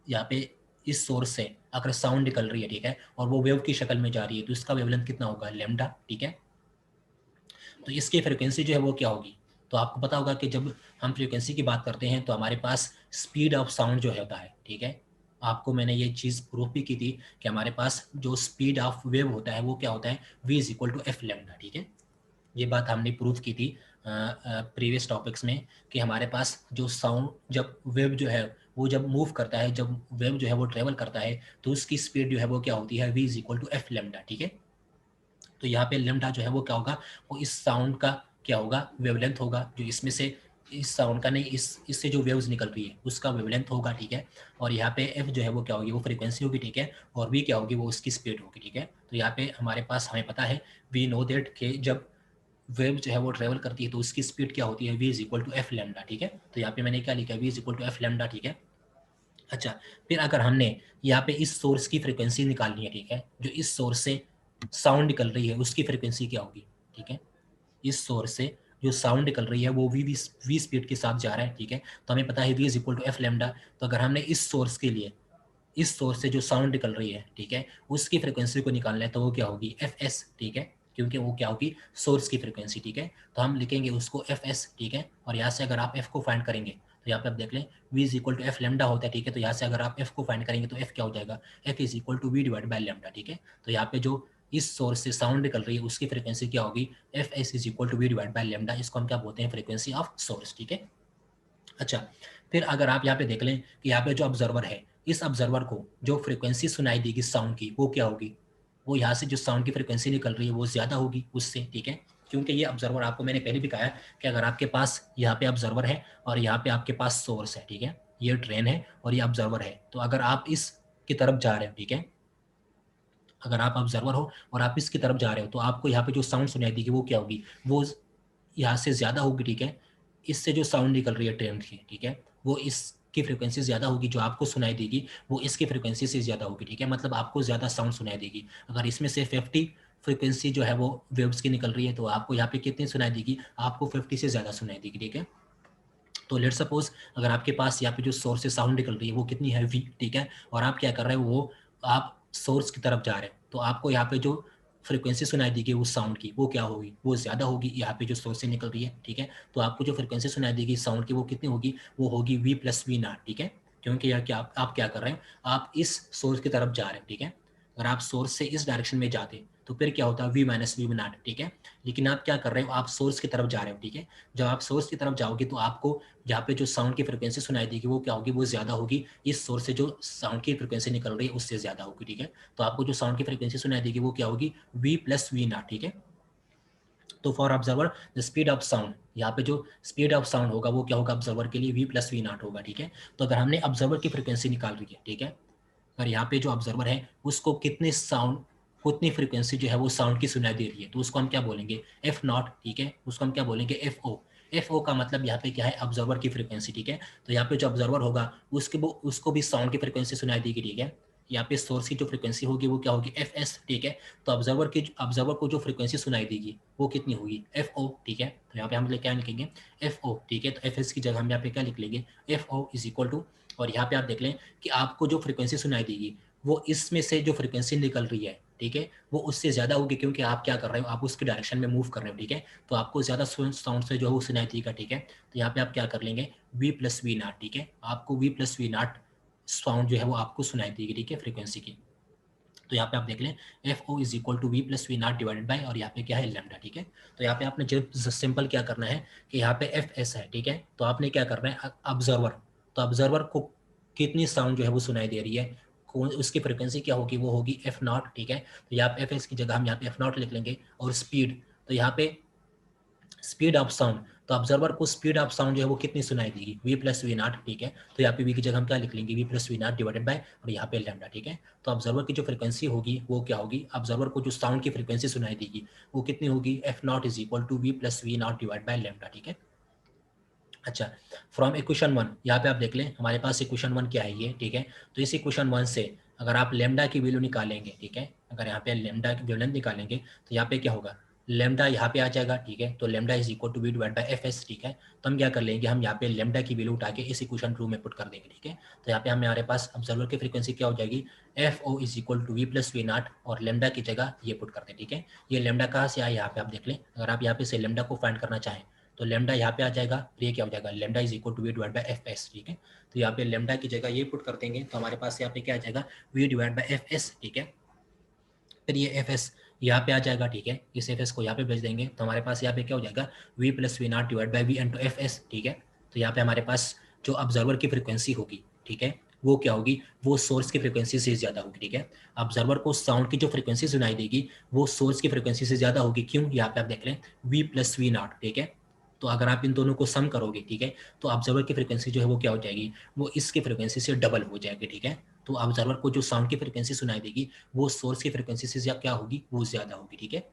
यहाँ पे इस सोर्स से अगर साउंड निकल रही है, ठीक है, और वो वेव की शक्ल में जा रही है तो इसका वेवलेंथ कितना होगा, लैम्डा, ठीक है। तो इसकी फ्रिक्वेंसी जो है वो क्या होगी, तो आपको पता होगा कि जब हम फ्रिक्वेंसी की बात करते हैं तो हमारे पास स्पीड ऑफ साउंड जो होता है, ठीक है। आपको मैंने ये चीज़ प्रूफ भी की थी कि हमारे पास जो स्पीड ऑफ वेव होता है वो क्या होता है, v is equal to f lambda, ठीक है। ये बात हमने प्रूफ की थी प्रीवियस टॉपिक्स में कि हमारे पास जो साउंड, जब वेव जो है वो जब मूव करता है, जब वेव जो है वो ट्रेवल करता है तो उसकी स्पीड जो है वो क्या होती है, v is equal to f lambda, ठीक है। तो यहाँ पे लेमडा जो है वो क्या होगा, वो इस साउंड का क्या होगा, वेवलेंथ होगा, जो इसमें से इस साउंड का नहीं, इससे जो वेव्स निकल रही है उसका वेवलेंथ होगा, ठीक है। और यहाँ पे एफ जो है वो क्या होगी, वो फ्रीक्वेंसी होगी, ठीक है, और वी क्या होगी, वो उसकी स्पीड होगी, ठीक है। तो यहाँ पे हमारे पास हमें पता है, वी नो दैट कि जब वेव जो है वो ट्रेवल करती है तो उसकी स्पीड क्या होती है, v is equal to f lambda, ठीक है। तो यहाँ पे मैंने क्या लिखा है, v is equal to f lambda, ठीक है। अच्छा, फिर अगर हमने यहाँ पे इस सोर्स की फ्रिक्वेंसी निकालनी है, ठीक है, जो इस सोर्स से साउंड निकल रही है उसकी फ्रिक्वेंसी क्या होगी, ठीक है। इस सोर्स से जो साउंड निकल रही है वो वी स्पीड के साथ जा रहा है, ठीक है। तो हमें पता है v is equal to f lambda. तो अगर हमने इस सोर्स के लिए, इस सोर्स से जो साउंड निकल रही है, ठीक है, उसकी फ्रिक्वेंसी को निकालना है तो वो क्या होगी, एफ एस, ठीक है, क्योंकि वो क्या होगी, सोर्स की फ्रिक्वेंसी, ठीक है। तो हम लिखेंगे उसको एफ एस, ठीक है। और यहाँ से अगर आप एफ को फाइंड करेंगे तो यहाँ पे आप देख लें v is equal to f lambda होता है, ठीक है। तो यहाँ से अगर आप एफ को फाइंड करेंगे तो एफ क्या हो जाएगा, f is equal to v divide by lambda, ठीक है। तो यहाँ पे जो इस सोर्स से साउंड निकल रही है उसकी फ्रिक्वेंसी क्या होगी, f s is equal to v divide by lambda, इसको हम क्या बोलते हैं, फ्रिक्वेंसी ऑफ सोर्स, ठीक है। अच्छा, फिर अगर आप यहाँ पे देख लें कि यहाँ पे जो ऑब्जर्वर है, इस ऑब्जर्वर को जो फ्रिक्वेंसी सुनाई देगी साउंड की वो क्या होगी, वो यहाँ से जो साउंड की फ्रिक्वेंसी निकल रही है वो ज़्यादा होगी उससे, ठीक है। क्योंकि ये ऑब्जर्वर, आपको मैंने पहले भी कहा है कि अगर आपके पास यहाँ पे ऑब्जर्वर है और यहाँ पे आपके पास सोर्स है, ठीक है, ये ट्रेन है और ये ऑब्जर्वर है, तो अगर आप इस की तरफ जा रहे हो, ठीक है, अगर आप ऑब्जर्वर हो और आप इसकी तरफ जा रहे हो तो आपको यहाँ पे जो साउंड सुनाई देगी वो क्या होगी, वो यहाँ से ज़्यादा होगी, ठीक है। इससे जो साउंड निकल रही है ट्रेन की, ठीक है, वो इसकी फ्रिक्वेंसी ज़्यादा होगी, जो आपको सुनाई देगी वो इसकी फ्रिक्वेंसी से ज़्यादा होगी, ठीक है। मतलब आपको ज़्यादा साउंड सुनाई देगी। अगर इसमें से 50 फ्रिक्वेंसी जो है वो वेव्स की निकल रही है तो आपको यहाँ पे कितनी सुनाई देगी, आपको 50 से ज़्यादा सुनाई देगी, ठीक है। तो लेट सपोज अगर आपके पास यहाँ पे जो सोर्स से साउंड निकल रही है वो कितनी है, वी, ठीक है, और आप क्या कर रहे हो, वो आप सोर्स की तरफ जा रहे हैं तो आपको यहाँ पे जो फ्रिक्वेंसी सुनाई देगी उस साउंड की वो क्या होगी, वो ज़्यादा होगी यहाँ पे जो सोर्स से निकल रही है, ठीक है। तो आपको जो फ्रिक्वेंसी सुनाई देगी साउंड की वो कितनी होगी, वो होगी वी प्लस वी नॉट, ठीक है। क्योंकि यहाँ क्या आप क्या कर रहे हैं, आप इस सोर्स की तरफ जा रहे हैं, ठीक है। अगर आप सोर्स से इस डायरेक्शन में जाते तो फिर क्या होता है, वी माइनस वी नॉट, ठीक है। लेकिन आप क्या कर रहे हो, आप सोर्स की तरफ जा रहे हो, ठीक है। जब आप सोर्स की तरफ जाओगे तो आपको यहाँ पे जो साउंड की फ्रिक्वेंसी सुनाई देगी वो क्या होगी, वो ज़्यादा होगी, इस सोर्स से जो साउंड की फ्रिक्वेंसी निकल रही है उससे ज़्यादा होगी, ठीक है। तो आपको जो साउंड की फ्रिक्वेंसी सुनाई देगी वो क्या होगी, वी प्लस वी नॉट, ठीक है। तो for observer the speed of sound, यहाँ पे जो स्पीड ऑफ साउंड होगा वो क्या होगा, ऑब्जर्वर के लिए वी प्लस वी नॉट होगा, ठीक है। तो अगर हमने ऑब्जर्वर की फ्रिक्वेंसी निकाल रही है, ठीक है, अगर यहाँ पे जो ऑब्जर्वर है उसको कितने साउंड, कितनी फ्रीक्वेंसी जो है वो साउंड की सुनाई दे रही है तो उसको हम क्या बोलेंगे, एफ नॉट, ठीक है। उसको हम क्या बोलेंगे, एफ ओ। एफ ओ का मतलब यहाँ पे क्या है, ऑब्जर्वर की फ्रीक्वेंसी, ठीक है। तो यहाँ पे जो ऑब्जर्वर होगा उसके वो उसको भी साउंड की फ्रीक्वेंसी सुनाई देगी, ठीक है। यहाँ पे सोर्स की जो फ्रीक्वेंसी होगी वो क्या होगी, एफ एस, ठीक है। तो ऑब्जर्वर को जो फ्रीक्वेंसी सुनाई देगी वो कितनी होगी, एफ ओ, ठीक है। तो यहाँ पे हम क्या लिखेंगे, एफ ओ, ठीक है। तो एफ एस की जगह हम यहाँ पे क्या लिख लेंगे, f o is equal to, और यहाँ पे आप देख लें कि आपको जो फ्रीक्वेंसी सुनाई देगी वो इसमें से जो फ्रीक्वेंसी निकल रही है, ठीक है, वो उससे ज़्यादा होगी, क्योंकि आप क्या कर रहे हो, आप उसकी डायरेक्शन में मूव कर रहे हो, ठीक है। तो आपको ज़्यादा साउंड से जो है वो सुनाई देगा, ठीक है। तो यहाँ पे आप क्या कर लेंगे, वी प्लस वी नाट, ठीक है। आपको v plus v naught sound जो है वो आपको सुनाई देगी, ठीक है, फ्रीक्वेंसी की। तो यहाँ पे आप देख लें f o is equal to v plus v naught divided by, और यहाँ पे क्या है, लैम्डा, ठीक है। तो यहाँ पे आपने जो सिंपल क्या करना है कि यहाँ पे एफ एस है, ठीक है। तो आपने क्या करना है, ऑब्जर्वर, तो ऑब्जर्वर को कितनी साउंड जो है वो सुनाई दे रही है, कौन उसकी फ्रिक्वेंसी क्या होगी, वो होगी एफ नॉट, ठीक है। तो यहाँ पे एफ एस की जगह हम यहाँ पे एफ नॉट लिख लेंगे, और स्पीड, तो यहाँ पे स्पीड ऑफ साउंड, तो ऑब्जर्वर को स्पीड ऑफ साउंड जो है वो कितनी सुनाई देगी, वी प्लस वी नाट, ठीक है। तो यहाँ पे वी की जगह हम क्या लिख लेंगे, v plus v naught divided by, और यहाँ पे लैम्डा, ठीक है। तो ऑब्जर्वर की जो फ्रीक्वेंसी होगी वो क्या होगी, ऑब्जर्वर को जो साउंड की फ्रीक्वेंसी सुनाई देगी वो कितनी होगी, f naught is equal to v plus v naught divide by lambda, ठीक है। अच्छा, फ्रॉम इक्वेशन 1 यहाँ पे आप देख लें हमारे पास इक्वेशन 1 क्या है ये, ठीक है। तो इस इक्वेशन 1 से अगर आप लेमडा की वैल्यू निकालेंगे, ठीक है, अगर यहाँ पे लेमडा की वैल्यू निकालेंगे तो यहाँ पे क्या होगा, लेमडा यहाँ पे आ जाएगा, ठीक है। तो lambda is equal to v divide by f s, ठीक है। तो हम क्या कर लेंगे, हम यहाँ पे लेमडा की वैल्यू उठा के इस इक्वेशन 2 में पुट कर देंगे, ठीक है। तो यहाँ पे हमारे पास ऑब्जर्वर की फ्रीक्वेंसी क्या हो जाएगी, f o is equal to v plus v naught, और लेमडा की जगह ये पुट कर दें, ठीक है। ये लेमडा कहाँ से आया, यहाँ पे आप देख लें, अगर आप यहाँ पे से लेमडा को फाइंड करना चाहें तो लेमडा यहाँ पे आ जाएगा, तो ये क्या हो जाएगा, lambda is equal to v divide by f s, ठीक है। तो यहाँ पे लेमडा की जगह ये पुट कर देंगे तो हमारे पास यहाँ पे क्या आ जाएगा, v divide by f s, ठीक है। फिर ये एफ एस यहाँ पे आ जाएगा, ठीक है। इस एफ एस को यहाँ पे भेज देंगे तो हमारे पास यहाँ पे क्या हो जाएगा, v plus v naught divide by v into f s, ठीक है। तो यहाँ पे हमारे पास जो ऑब्जर्वर की फ्रिक्वेंसी होगी, ठीक है, वो क्या होगी, वो सोर्स की फ्रिक्वेंसी से ज़्यादा होगी, ठीक है। ऑब्जर्वर को साउंड की जो फ्रिक्वेंसी सुनाई देगी वो सोर्स की फ्रिक्वेंसी से ज़्यादा होगी, क्यों, यहाँ पे आप देख रहे हैं वी प्लस वी नॉट, ठीक है। तो अगर आप इन दोनों को सम करोगे, ठीक है, तो ऑब्जर्वर की फ्रिक्वेंसी जो है वो क्या हो जाएगी, वो इसकी फ्रिक्वेंसी से डबल हो जाएगी, ठीक है। तो ऑब्जर्वर को जो साउंड की फ्रिक्वेंसी सुनाई देगी वो सोर्स की फ्रिक्वेंसी से क्या होगी, वो ज़्यादा होगी, ठीक है।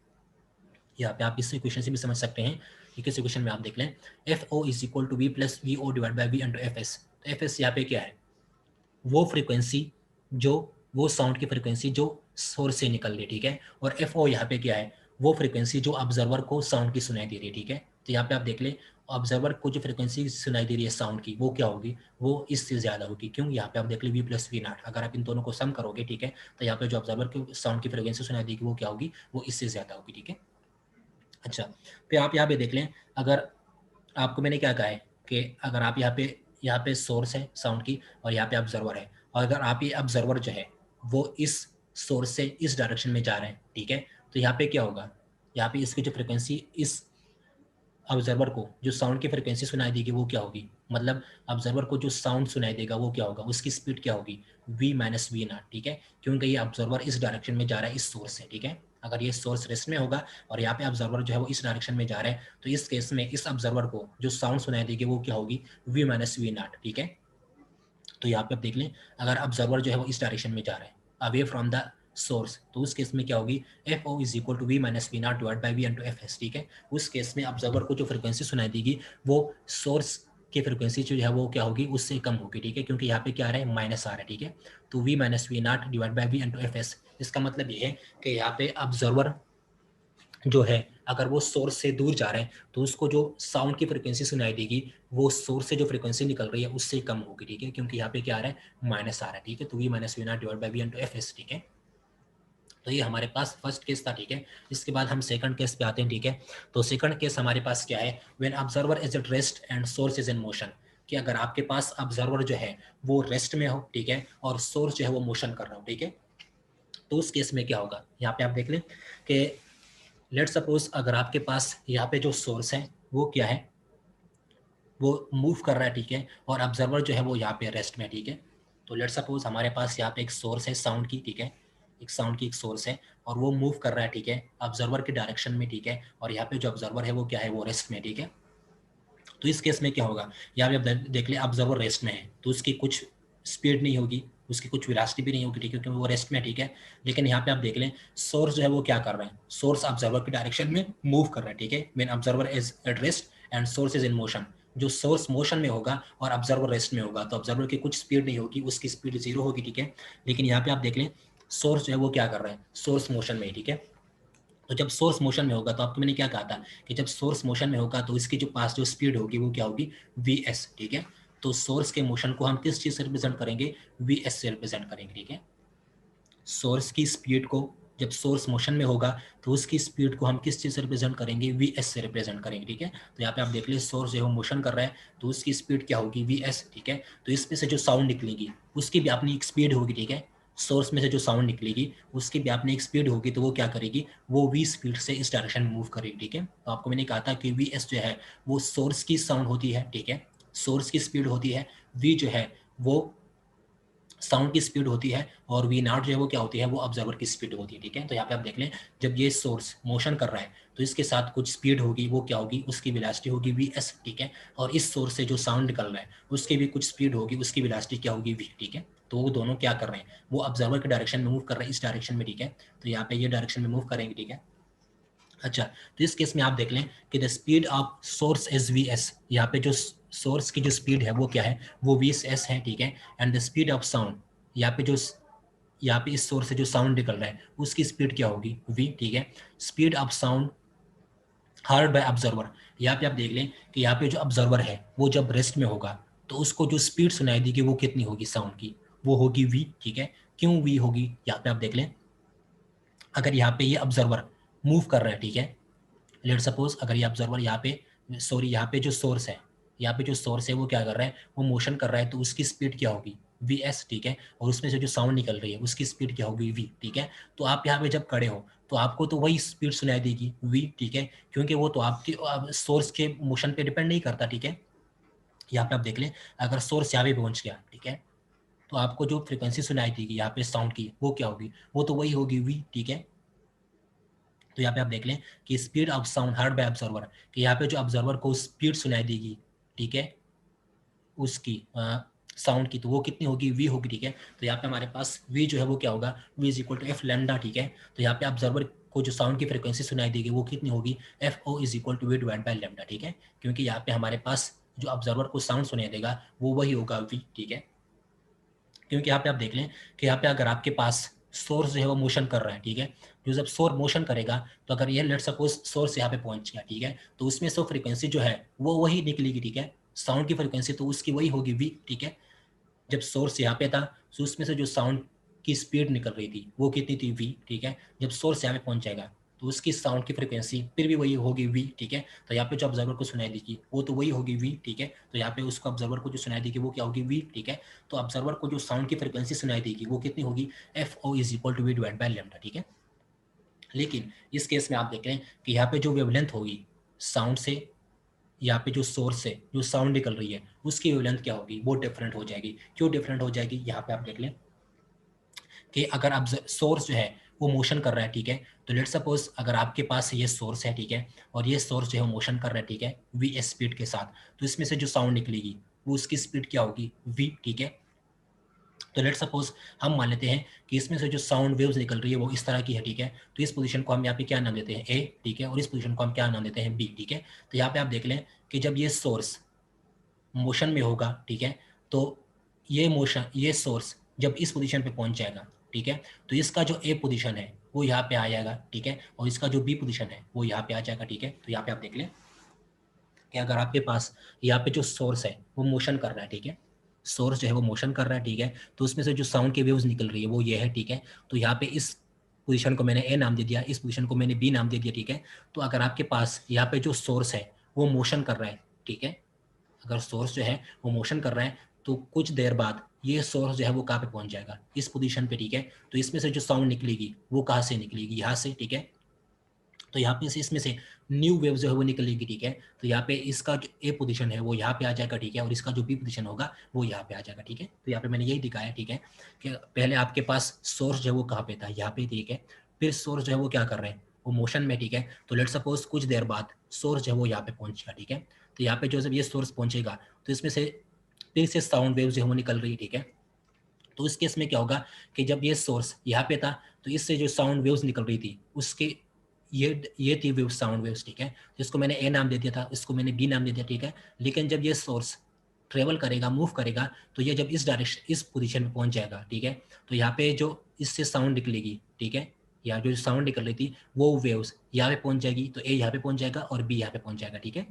यहाँ पे आप इस इक्वेशन से भी समझ सकते हैं, इस इक्वेशन में आप देख लें f o is equal to v plus v o divide by v into f s. तो एफ एस यहाँ पे क्या है, वो फ्रीक्वेंसी जो, वो साउंड की फ्रीक्वेंसी जो सोर्स से निकल रही है, ठीक है। और एफ ओ यहाँ पे क्या है, वो फ्रीक्वेंसी जो ऑब्जर्वर को साउंड की सुनाई दे रही है, ठीक है। तो यहाँ पे आप देख ले ऑब्जर्वर को जो फ्रीक्वेंसी सुनाई दे रही है साउंड की वो क्या होगी, वो इससे ज़्यादा होगी, क्यों, यहाँ पे आप देख ले वी प्लस वी नॉट, अगर आप इन दोनों को सम करोगे, ठीक है, तो यहाँ पे जो ऑब्जर्वर की साउंड की फ्रीक्वेंसी सुनाई देगी वो क्या होगी, वो इससे ज़्यादा होगी, ठीक है। अच्छा, फिर आप यहाँ पे देख लें, अगर आपको मैंने क्या कहा है कि अगर आप यहाँ पे सोर्स है साउंड की और यहाँ पे ऑब्जर्वर है, और अगर आप ये ऑब्जर्वर जो है वो इस सोर्स से इस डायरेक्शन में जा रहे हैं, ठीक है, तो यहाँ पे क्या होगा, यहाँ पे इसकी जो फ्रिक्वेंसी इस ऑब्जर्वर को जो साउंड की फ्रिक्वेंसी सुनाई देगी वो क्या होगी, मतलब ऑब्जर्वर को जो साउंड सुनाई देगा वो क्या होगा, उसकी स्पीड क्या होगी, वी माइनस वी नॉट, ठीक है। क्योंकि ये ऑब्जर्वर इस डायरेक्शन में जा रहा है इस सोर्स से, ठीक है। अगर ये सोर्स रेस्ट में होगा और यहाँ पे ऑब्जर्वर जो है वो इस डायरेक्शन में जा रहा है, तो इस केस में इस ऑब्जर्वर को जो साउंड सुनाई देगी वो क्या होगी, वी माइनस वी नॉट, ठीक है। तो यहाँ पे आप देख लें अगर ऑब्जर्वर जो है वो इस डायरेक्शन में जा रहा है अवे फ्रॉम द सोर्स, तो उस केस में क्या होगी, f o is equal to v minus v naught divide by v into f s, ठीक है। उस केस में ऑब्जर्वर को जो फ्रिक्वेंसी सुनाई देगी वो सोर्स की फ्रिक्वेंसी जो है वो क्या होगी, उससे कम होगी, ठीक है, क्योंकि यहाँ पे क्या आ रहा है, माइनस आ रहा है, ठीक है। तो v minus v naught divide by v into f s, इसका मतलब ये है कि यहाँ पे ऑब्जर्वर जो है अगर वो सोर्स से दूर जा रहे हैं तो उसको जो साउंड की फ्रिक्वेंसी सुनाई देगी वो सोर्स से जो फ्रिक्वेंसी निकल रही है उससे कम होगी, ठीक है, क्योंकि यहाँ पे क्या आ रहा है, माइनस आ रहा है, ठीक है। तो v minus v naught divide by v into f s, ठीक है। तो ये हमारे पास फर्स्ट केस था, ठीक है। इसके बाद हम सेकंड केस पे आते हैं, ठीक है। तो सेकंड केस हमारे पास क्या है, when observer is at rest and source is in motion, कि अगर आपके पास ऑब्जर्वर जो है वो रेस्ट में हो, ठीक है, और सोर्स जो है वो मोशन कर रहा हो, ठीक है। तो उस केस में क्या होगा, यहाँ पे आप देख लें कि लेट सपोज अगर आपके पास यहाँ पे जो सोर्स है वो क्या है, वो मूव कर रहा है, ठीक है, और ऑब्जर्वर जो है वो यहाँ पे रेस्ट में, ठीक है। तो लेट सपोज हमारे पास यहाँ पे एक सोर्स है साउंड की, ठीक है, एक साउंड की एक सोर्स है और वो मूव कर रहा है, ठीक है, ऑब्जर्वर के डायरेक्शन में, ठीक है, और यहाँ पे जो ऑब्जर्वर है वो क्या है, वो रेस्ट में, ठीक है। तो इस केस में क्या होगा, यहाँ पे आप देख ले ऑब्जर्वर रेस्ट में है तो उसकी कुछ स्पीड नहीं होगी, उसकी कुछ वेलोसिटी भी नहीं होगी, ठीक है, क्योंकि वो रेस्ट में, ठीक है। लेकिन यहाँ पे आप देख लें सोर्स जो है वो क्या कर रहे हैं, सोर्स ऑब्जर्वर के डायरेक्शन में मूव कर रहा है, ठीक है, when observer is at rest and source is in motion. जो सोर्स मोशन में होगा और ऑब्जर्वर रेस्ट में होगा, तो ऑब्जर्वर की कुछ स्पीड नहीं होगी, उसकी स्पीड 0 होगी, ठीक है। लेकिन यहाँ पे आप देख लें सोर्स जो है वो क्या कर रहा है, सोर्स मोशन में, ठीक है। तो जब सोर्स मोशन में होगा तो आपको मैंने क्या कहा था कि जब सोर्स मोशन में होगा तो इसकी जो पास जो स्पीड होगी वो क्या होगी, वी एस, ठीक है। तो सोर्स के मोशन को हम किस चीज़ से रिप्रेजेंट करेंगे, वी एस से रिप्रेजेंट करेंगे, ठीक है। सोर्स की स्पीड को जब सोर्स मोशन में होगा तो उसकी स्पीड को हम किस चीज़ से रिप्रेजेंट करेंगे, वी एस से रिप्रेजेंट करेंगे, ठीक है। तो यहाँ पे आप देख लीजिए सोर्स जो है मोशन कर रहा है तो उसकी स्पीड क्या होगी, वी एस, ठीक है। तो इसमें से जो साउंड निकलेगी उसकी भी अपनी एक स्पीड होगी, ठीक है। सोर्स में से जो साउंड निकलेगी उसकी भी अपनी एक स्पीड होगी, तो वो क्या करेगी, वो वी स्पीड से इस डायरेक्शन में मूव करेगी, ठीक है। तो आपको मैंने कहा था कि वी एस जो है वो सोर्स की साउंड होती है, ठीक है, सोर्स की स्पीड होती है। वी जो है वो साउंड की स्पीड होती है और वी नॉट जो है वो क्या होती है, वो ऑब्जर्वर की स्पीड होती है, ठीक है। तो यहाँ पे आप देख लें जब ये सोर्स मोशन कर रहा है तो इसके साथ कुछ स्पीड होगी, वो क्या होगी, उसकी वेलोसिटी होगी वी एस, ठीक है। और इस सोर्स से जो साउंड निकल रहा है उसकी भी कुछ स्पीड होगी, उसकी वेलोसिटी क्या होगी, वी, ठीक है। तो वो दोनों क्या कर रहे हैं, वो ऑब्जर्वर के डायरेक्शन में मूव कर रहे हैं, इस डायरेक्शन में, ठीक है। तो यहाँ पे ये डायरेक्शन में मूव करेंगे, ठीक है। अच्छा, तो इस केस में आप देख लें कि the speed of source is V S, यहाँ पे जो सोर्स की जो स्पीड है वो क्या है, वो वी एस है, ठीक है। And the speed of sound, यहाँ पे जो यहाँ पे इस सोर्स से जो साउंड निकल रहा है उसकी स्पीड क्या होगी, वी, ठीक है। Speed of sound heard by observer, यहाँ पे आप देख लें कि यहाँ पे जो ऑब्जर्वर है वो जब रेस्ट में होगा तो उसको जो स्पीड सुनाई देगी वो कितनी होगी साउंड की, वो होगी वी, ठीक है। क्यों वी होगी, यहाँ पे आप देख लें अगर यहाँ पे ये ऑब्जर्वर मूव कर रहा है, ठीक है, लेट सपोज अगर ये ऑब्जर्वर यहाँ पे, सॉरी यहाँ पे जो सोर्स है, यहाँ पे जो सोर्स है वो क्या कर रहा है, वो मोशन कर रहा है, तो उसकी स्पीड क्या होगी, वी एस, ठीक है। और उसमें से जो साउंड निकल रही है उसकी स्पीड क्या होगी, वी, ठीक है। तो आप यहाँ पे जब खड़े हो तो आपको तो वही स्पीड सुनाई देगी, वी, ठीक है, क्योंकि वो तो आपके सोर्स के मोशन पे डिपेंड नहीं करता, ठीक है। यहाँ पे आप देख लें अगर सोर्स यहाँ पे पहुंच गया, ठीक है, तो आपको जो फ्रिक्वेंसी सुनाई देगी यहाँ पे साउंड की वो क्या होगी, वो तो वही होगी, वी, ठीक है। तो यहाँ पे आप देख लें कि speed of sound heard by observer, कि यहाँ पे जो ऑब्जर्वर को स्पीड सुनाई देगी, ठीक है, उसकी साउंड की, तो वो कितनी होगी, वी होगी, ठीक है। तो यहाँ पे हमारे पास वी जो है वो क्या होगा, v is equal to f lambda, ठीक है। तो यहाँ पे ऑब्जर्वर को जो साउंड की फ्रिक्वेंसी सुनाई देगी वो कितनी होगी, f o is equal to v divide by lambda, ठीक है। क्योंकि यहाँ पे हमारे पास जो ऑब्जर्वर को साउंड सुनाई देगा वो वही होगा, वी, ठीक है। क्योंकि यहाँ पे आप देख लें कि यहाँ पे अगर आपके पास सोर्स जो है वो मोशन कर रहा है, ठीक है, जो जब सोर्स मोशन करेगा तो अगर ये लेट सपोज सोर्स यहाँ पे पहुंच गया, ठीक है, तो उसमें से फ्रीक्वेंसी जो है वो वही निकलेगी, ठीक है। साउंड की फ्रीक्वेंसी तो उसकी वही होगी, वी, ठीक है। जब सोर्स यहाँ पे था तो उसमें से जो साउंड की स्पीड निकल रही थी वो कितनी थी, वी, ठीक है। जब सोर्स यहाँ पे पहुंच जाएगा तो उसकी साउंड की फ्रिक्वेंसी फिर भी वही होगी, वी, ठीक है। तो यहाँ पे जो ऑब्जर्वर को सुनाई देगी वो तो वही होगी, वी, ठीक है। तो यहाँ पे उसको ऑब्जर्वर को जो सुनाई देगी वो क्या होगी, वी, ठीक है। तो ऑब्जर्वर को जो साउंड की फ्रिक्वेंसी सुनाई देगी वो कितनी होगी, f o is equal to v divide by lambda, ठीक है। लेकिन इस केस में आप देख रहे हैं कि यहाँ पे जो वेवलेंथ होगी साउंड से, यहाँ पे जो सोर्स से जो साउंड निकल रही है उसकी वेवलेंथ क्या होगी, वो डिफरेंट हो जाएगी। क्यों डिफरेंट हो जाएगी, यहाँ पे आप देख लें कि अगर आप सोर्स जो है वो मोशन कर रहा है, ठीक है, तो लेट सपोज अगर आपके पास ये सोर्स है, ठीक है, और ये सोर्स जो है मोशन कर रहा है, ठीक है, वी एस स्पीड के साथ, तो इसमें से जो साउंड निकलेगी वो उसकी स्पीड क्या होगी, वी, ठीक है। तो लेट सपोज हम मान लेते हैं कि इसमें से जो साउंड वेव्स निकल रही है वो इस तरह की है, ठीक है। तो इस पोजीशन को हम यहाँ पे क्या नाम देते हैं, ए, ठीक है, और इस पोजीशन को हम क्या नाम देते हैं, बी, ठीक है। तो यहाँ पे आप देख लें कि जब ये सोर्स मोशन में होगा, ठीक है, तो ये मोशन, ये सोर्स जब इस पोजीशन पे पहुंच जाएगा, ठीक है, तो इसका जो ए पोजीशन है वो यहाँ पे आ जाएगा, ठीक है, और इसका जो बी पोजीशन है वो यहाँ पे आ जाएगा, ठीक है। तो यहाँ पे आप देख लें कि अगर आपके पास यहाँ पे जो सोर्स है वो मोशन कर रहा है, ठीक है, सोर्स जो है वो मोशन कर रहा है, ठीक है, तो उसमें से जो साउंड की वेव्स निकल रही है वो ये है, ठीक है। तो यहाँ पे इस पोजीशन को मैंने ए नाम दे दिया, इस पोजीशन को मैंने बी नाम दे दिया, ठीक है। तो अगर आपके पास यहाँ पे जो सोर्स है वो मोशन कर रहा है, ठीक है, अगर सोर्स जो है वो मोशन कर रहा है तो कुछ देर बाद ये सोर्स जो है वो कहाँ पे पहुंच जाएगा, इस पोजीशन पे, ठीक है। तो इसमें से जो साउंड निकलेगी वो कहाँ से निकलेगी, यहाँ से, ठीक है। तो यहाँ पे से इसमें से न्यू वेव जो है वो निकलेगी, ठीक है। तो यहाँ पे इसका जो ए पोजीशन है वो यहाँ पे आ जाएगा, ठीक है, और इसका जो बी पोजीशन होगा वो यहाँ पे आ जाएगा, ठीक है। तो यहाँ पे मैंने यही दिखाया, ठीक है, कि पहले आपके पास सोर्स जो है वो कहाँ पे था, यहाँ पे, ठीक है। फिर सोर्स जो है वो क्या कर रहे हैं, वो मोशन में, ठीक है। तो लेट सपोज कुछ देर बाद सोर्स जो है वो यहाँ पे पहुंचेगा, ठीक है। तो यहाँ पे जो जब ये सोर्स पहुंचेगा तो इसमें से फिर से साउंड वेव जो है वो निकल रही है, ठीक है। तो इस केस में क्या होगा कि जब ये सोर्स यहाँ पे था तो इससे जो साउंड वेव्स निकल रही थी उसके ये थी वेव, साउंड वेव्स, ठीक है। जिसको मैंने ए नाम दे दिया था, इसको मैंने बी नाम दे दिया, ठीक है। लेकिन जब ये सोर्स ट्रेवल करेगा, मूव करेगा, तो ये जब इस डायरेक्शन, इस पोजीशन में पहुंच जाएगा, ठीक है, तो यहाँ पे जो इससे साउंड निकलेगी, ठीक है, या जो साउंड निकल रही थी वो वेव्स यहाँ पे पहुंच जाएगी, तो ए यहाँ पे पहुंच जाएगा और बी यहाँ पे पहुंच जाएगा, ठीक है।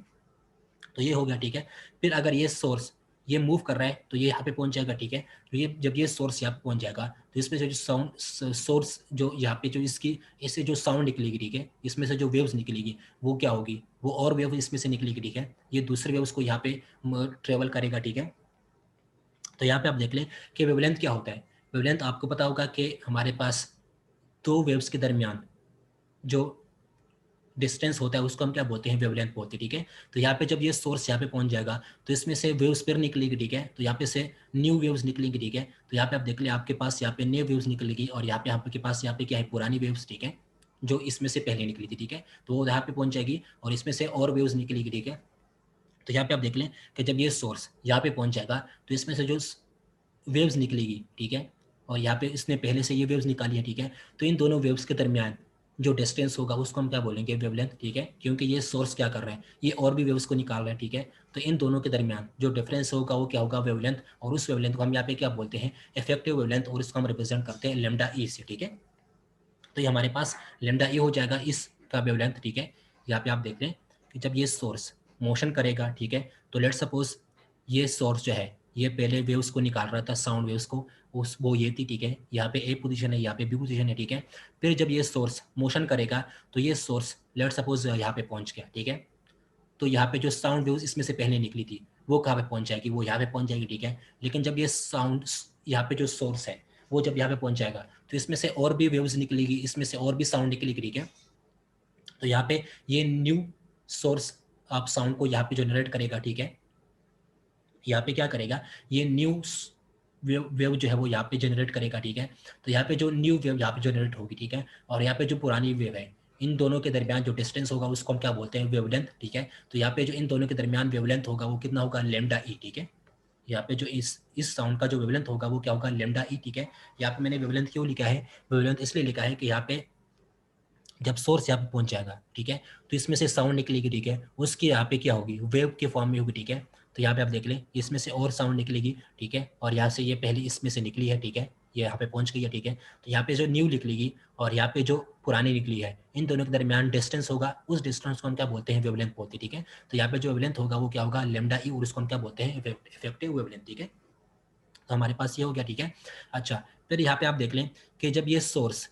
तो ये हो गया, ठीक है। फिर अगर ये सोर्स ये मूव कर रहा है तो ये यहाँ पे पहुंच जाएगा, ठीक है। तो ये जब ये सोर्स यहाँ पे पहुंच जाएगा तो इसमें से जो साउंड सोर्स जो यहाँ पे जो इसकी इससे जो साउंड निकलेगी, ठीक है, इसमें से जो वेव्स निकलेगी वो क्या होगी, वो और वेव इसमें से निकलेगी, ठीक है। ये दूसरे वेव्स को यहाँ पे ट्रेवल करेगा, ठीक है। तो यहाँ पे आप देख लें कि वेवलेंथ क्या होता है। वेवलेंथ आपको पता होगा कि हमारे पास दो वेव्स के दरमियान जो डिस्टेंस होता है उसको हम क्या बोलते हैं, वेवलेंथ बोलते हैं, ठीक है। तो यहाँ पे जब ये सोर्स यहाँ पे पहुंच जाएगा तो इसमें से वेव्स फिर निकलेगी, ठीक है। तो यहाँ पे से न्यू वेव्स निकलेंगी, ठीक है। तो यहाँ पे आप देख ले आपके पास यहाँ पे न्यू वेव्स निकलेगी और यहाँ पे आपके पास यहाँ पे क्या है, पुरानी वेव्स, ठीक है, जो इसमें से पहले निकली थी, ठीक है। तो वो यहाँ पे पहुंच जाएगी और इसमें से और वेव्स निकलेगी, ठीक है। तो यहाँ पे आप देख लें कि जब ये सोर्स यहाँ पे पहुंच जाएगा तो इसमें से जो वेव्स निकलेगी, ठीक है, और यहाँ पे इसने पहले से ये वेव्स निकाली है, ठीक है। तो इन दोनों वेव्स के दरमियान जो डिस्टेंस होगा उसको हम क्या बोलेंगे, वेवलेंथ, ठीक है। क्योंकि ये सोर्स क्या कर रहे हैं, ये और भी वेव्स को निकाल रहे हैं, ठीक है। तो इन दोनों के दरमियान जो डिफरेंस होगा वो क्या होगा, वेवलेंथ। और उस वेवलेंथ को हम यहाँ पे क्या बोलते हैं, इफेक्टिव वेवलेंथ, और इसको हम रिप्रेजेंट करते हैं लेमडा ई से, ठीक है। तो ये हमारे पास लेमडा ई हो जाएगा इसका वेवलेंथ, ठीक है। यहाँ पे आप देख लें कि जब ये सोर्स मोशन करेगा, ठीक है, तो लेट सपोज ये सोर्स जो है ये पहले वेव्स को निकाल रहा था, साउंड वेव्स को, उस वो ये थी, ठीक है। यहाँ पे ए पोजीशन है, यहाँ पे बी पोजीशन है, ठीक है। फिर जब ये सोर्स मोशन करेगा तो ये सोर्स लेट सपोज यहाँ पे पहुंच गया, ठीक है। तो यहाँ पे जो साउंड वेव्स इसमें से पहले निकली थी वो कहाँ पे पहुंच जाएगी, वो यहाँ पे पहुंच जाएगी, ठीक है। लेकिन जब ये साउंड यहाँ पे जो सोर्स है वो जब यहाँ पे पहुंच जाएगा तो इसमें से और भी वेव्स निकलेगी, इसमें से और भी साउंड निकलेगी, ठीक है। तो यहाँ पे ये न्यू सोर्स आप साउंड को यहाँ पे जनरेट करेगा, ठीक है। यहाँ पे क्या करेगा, ये न्यू वेव जो है वो यहाँ पे जनरेट करेगा, ठीक है। तो यहाँ पे जो न्यू वेव यहाँ पे जनरेट होगी, ठीक है, और यहाँ पे जो पुरानी वेव है इन दोनों के दरमियान जो डिस्टेंस होगा उसको हम क्या बोलते हैं, वेवलेंथ, ठीक है। तो यहाँ पे जो इन दोनों के दरमियान वेवलेंथ होगा वो कितना होगा, लेमडा ई, ठीक है। यहाँ पे जो इस साउंड का जो वेवलेंथ होगा वो क्या होगा, लेमडा ई, ठीक है। यहाँ पे मैंने वेवलेंथ क्यों लिखा है, वेवलेंथ इसलिए लिखा है कि यहाँ पे जब सोर्स यहाँ पे पहुंच जाएगा, ठीक है, तो इसमें से साउंड निकलेगी, ठीक है, उसकी यहाँ पे क्या होगी, वेव के फॉर्म में होगी, ठीक है। तो यहाँ पे आप देख लें इसमें से और साउंड निकलेगी, ठीक है, और यहाँ से ये पहले इसमें से निकली है, ठीक है, ये यहाँ पे पहुंच गई है, ठीक है। तो यहाँ पे जो न्यू निकलेगी और यहाँ पे जो पुरानी निकली है इन दोनों के दरमियान डिस्टेंस होगा, उस डिस्टेंस को हम क्या बोलते हैं, वेवलेंथ बोलते हैं, ठीक है। तो यहाँ पे जो वेवलेंथ होगा वो क्या होगा, लेमडा ई, और उसको हम क्या बोलते हैं, इफेक्टिव वेवलेंथ, ठीक है। तो हमारे पास ये हो गया, ठीक है। अच्छा, फिर यहाँ पे आप देख लें कि जब ये सोर्स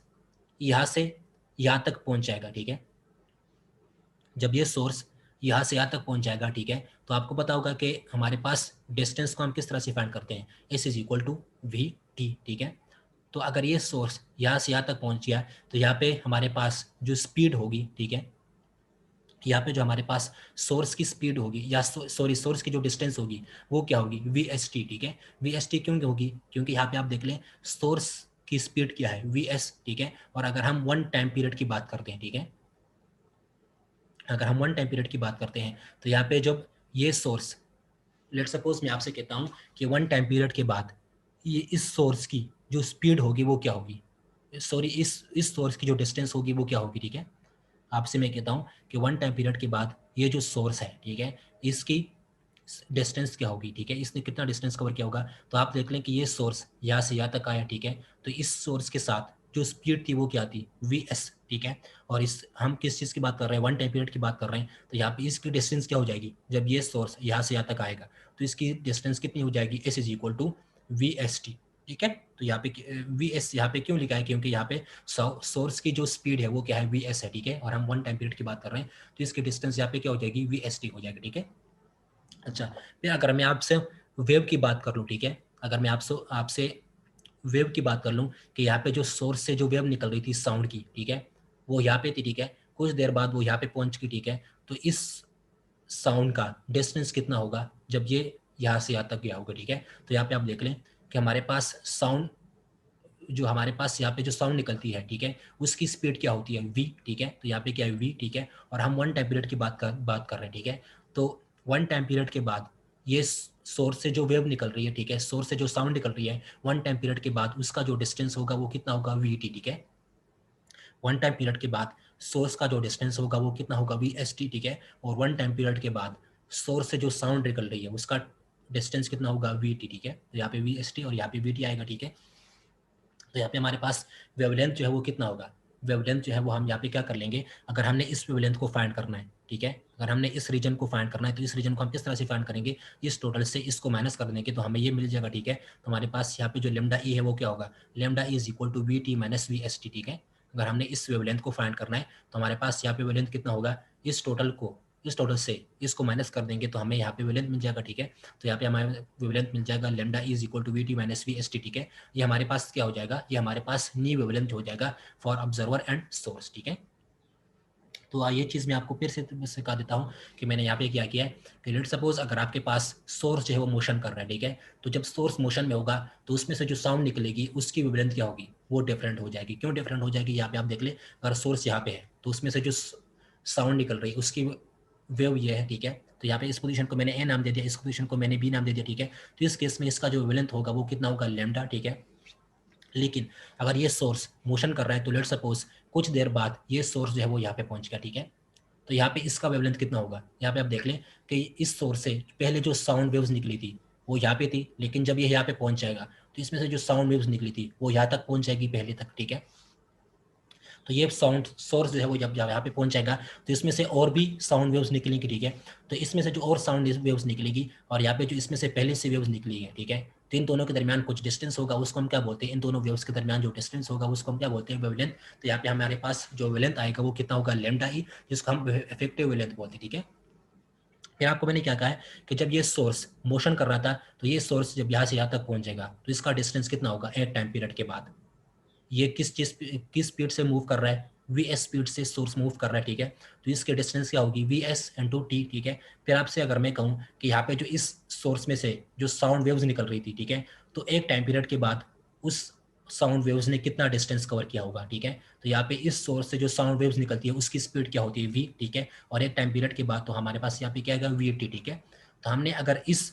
यहाँ से यहाँ तक पहुंच जाएगा, ठीक है, जब ये सोर्स यहाँ से यहाँ तक पहुंच जाएगा, ठीक है, तो आपको पता होगा कि हमारे पास डिस्टेंस को हम किस तरह से फाइंड करते हैं, s is equal to v t, ठीक है। तो अगर ये सोर्स यहाँ से यहाँ तक पहुंच गया तो यहाँ पे हमारे पास जो स्पीड होगी, ठीक है, यहाँ पे जो हमारे पास सोर्स की स्पीड होगी या सॉरी सोर्स की जो डिस्टेंस होगी वो क्या होगी, वी एस टी, ठीक है। वी एस टी क्यों होगी, क्योंकि यहाँ पे आप देख लें सोर्स की स्पीड क्या है, वी एस, ठीक है। और अगर हम वन टाइम पीरियड की बात करते हैं, ठीक है, अगर हम वन टाइम पीरियड की बात करते हैं तो यहाँ पे जब ये सोर्स, लेट सपोज मैं आपसे कहता हूँ कि वन टाइम पीरियड के बाद ये इस सोर्स की जो स्पीड होगी वो क्या होगी, सॉरी इस सोर्स की जो डिस्टेंस होगी वो क्या होगी, ठीक है। आपसे मैं कहता हूँ कि वन टाइम पीरियड के बाद ये जो सोर्स है, ठीक है, इसकी डिस्टेंस क्या होगी, ठीक है, इसने कितना डिस्टेंस कवर किया होगा। तो आप देख लें कि ये सोर्स यहाँ से यहाँ तक आया, ठीक है। तो इस सोर्स के साथ जो स्पीड थी वो क्या थी, वी एस, ठीक है। और इस हम किस चीज़ की बात कर रहे हैं, वन टाइम पीरियड की बात कर रहे हैं। तो यहाँ पे इसकी डिस्टेंस क्या हो जाएगी, जब ये सोर्स यहाँ से यहाँ तक आएगा तो इसकी डिस्टेंस कितनी हो जाएगी, s is equal to v s t, ठीक है। तो यहाँ पे वी एस यहाँ पे क्यों लिखा है, क्योंकि यहाँ पे सोर्स की जो स्पीड है वो क्या है, वी एस है, ठीक है। और हम वन टाइम पीरियड की बात कर रहे हैं तो इसकी डिस्टेंस यहाँ पे क्या हो जाएगी, वी एस टी हो जाएगी, ठीक है। अच्छा, फिर अगर मैं आपसे वेव की बात कर लूँ, ठीक है, अगर मैं आपसे आपसे वेव की बात कर लूँ कि यहाँ पे जो सोर्स से जो वेव निकल रही थी साउंड की, ठीक है, वो यहाँ पे थी, ठीक है, कुछ देर बाद वो यहाँ पे पहुंच गई, ठीक है। तो इस साउंड का डिस्टेंस कितना होगा जब ये यहाँ से यहाँ तक गया होगा, ठीक है। तो यहाँ पे आप देख लें कि हमारे पास साउंड, जो हमारे पास यहाँ पे जो साउंड निकलती है, ठीक है, उसकी स्पीड क्या होती है, वी, ठीक है। तो यहाँ पे क्या है, वी, ठीक है। और हम वन टाइम पीरियड की बात कर रहे हैं, ठीक है। तो वन टाइम पीरियड के बाद ये सोर्स से जो वेव निकल रही है, ठीक है, सोर्स से जो साउंड निकल रही है वन टाइम पीरियड के बाद उसका जो डिस्टेंस होगा वो कितना होगा, वी टी, ठीक है। वन टाइम पीरियड के बाद सोर्स का जो डिस्टेंस होगा वो कितना होगा वी एस टी, ठीक है। और 1 टाइम पीरियड के बाद सोर्स से जो साउंड निकल रही है उसका डिस्टेंस कितना होगा वी टी, ठीक है। तो यहाँ पे वी एस टी और यहाँ पे वी टी आएगा, ठीक है। तो यहाँ पे हमारे पास वेवलेंथ जो है वो कितना होगा, वेवलेंथ जो है वो हम यहाँ पे क्या कर लेंगे, अगर हमने इस वेवलेंथ को फाइंड करना है, ठीक है, अगर हमने इस रीजन को फाइंड करना है तो इस रीजन को हम किस तरह से फाइंड करेंगे, इस टोटल से इसको माइनस कर देंगे तो हमें ये मिल जाएगा, ठीक है। तो हमारे पास यहाँ पे जो लेमडा ई है वो क्या होगा, lambda e is equal to v t minus v s t, ठीक है। अगर हमने इस वेवलेंथ को फाइंड करना है तो हमारे पास यहाँ पे वेवलेंथ कितना होगा, इस टोटल को, इस टोटल से इसको माइनस कर देंगे तो हमें यहाँ पे वेवलेंथ मिल जाएगा, ठीक है। तो यहाँ पे हमारे वेवलेंथ मिल जाएगा lambda e is equal to v t minus v s t, ठीक है। ये हमारे पास क्या हो जाएगा, ये हमारे पास न्यू वेवलेंथ हो जाएगा फॉर ऑब्जर्वर एंड सोर्स, ठीक है। तो ये चीज़ मैं आपको फिर से सिखा देता हूँ कि मैंने यहाँ पे क्या किया है कि लेट सपोज अगर आपके पास सोर्स जो है वो मोशन कर रहा है, ठीक है। तो जब सोर्स मोशन में होगा तो उसमें से जो साउंड निकलेगी उसकी वेवलेंथ क्या होगी, वो डिफरेंट हो जाएगी। क्यों डिफरेंट हो जाएगी, यहाँ पे आप देख ले, अगर सोर्स यहाँ पे है तो उसमें से जो साउंड निकल रही है उसकी वेव ये है, ठीक है। तो यहाँ पे इस पोजीशन को मैंने ए नाम दे दिया, इस पोजीशन को मैंने बी नाम दे दिया, ठीक है। तो इस केस में इसका जो वेवलेंथ होगा वो कितना होगा, लैम्डा, ठीक है। लेकिन अगर ये सोर्स मोशन कर रहा है तो लेट सपोज कुछ देर बाद ये सोर्स जो है वो यहाँ पे पहुंच गया, ठीक है। तो यहाँ पे इसका वेवलेंथ कितना होगा, यहाँ पे आप देख लें कि इस सोर्स से पहले जो साउंड वेव्स निकली थी वो यहाँ पे थी, लेकिन जब ये यहाँ पे पहुंच जाएगा तो इसमें से जो साउंड वेव्स निकली थी वो यहाँ तक पहुंच जाएगी पहले तक, ठीक है। तो ये साउंड सोर्स जो है वो जब यहाँ पे पहुंच जाएगा तो इसमें से और भी साउंड वेव्स निकलेंगी, ठीक है। तो इसमें से जो और साउंड वेव्स निकलेगी और यहाँ पे जो इसमें से पहले से वेव्स निकली है, ठीक है। तो इन दोनों के दरमियान कुछ डिस्टेंस होगा, उसको हम क्या बोलते हैं, इन दोनों वेव्स के दरमियान जो डिस्टेंस होगा उसको हम क्या बोलते हैं, वेवलेंथ। तो यहाँ पे हमारे पास जो वेवलेंथ आएगा वो कितना होगा, लैम्डा ई, जिसको हम इफेक्टिव वेवलेंथ बोलते हैं, ठीक है। फिर आपको मैंने क्या कहा है कि जब ये सोर्स मोशन कर रहा था तो ये सोर्स जब यहाँ से यहाँ तक पहुंच जाएगा तो इसका डिस्टेंस कितना होगा, एक टाइम पीरियड के बाद। ये किस स्पीड से मूव कर रहा है, वी एस स्पीड से सोर्स मूव कर रहा है, ठीक है। तो इसके डिस्टेंस क्या होगी, वी एस इंटू टी, ठीक है। फिर आपसे अगर मैं कहूँ कि यहाँ पे जो इस सोर्स में से जो साउंड वेव्स निकल रही थी, ठीक है, तो एक टाइम पीरियड के बाद उस साउंड वेव्स ने कितना डिस्टेंस कवर किया होगा, ठीक है। तो यहाँ पे इस सोर्स से जो साउंड वेव्स निकलती है उसकी स्पीड क्या होती है, वी, ठीक है। और एक टाइम पीरियड के बाद तो हमारे पास यहाँ पे क्या आएगा, वी टी, ठीक है। तो हमने अगर इस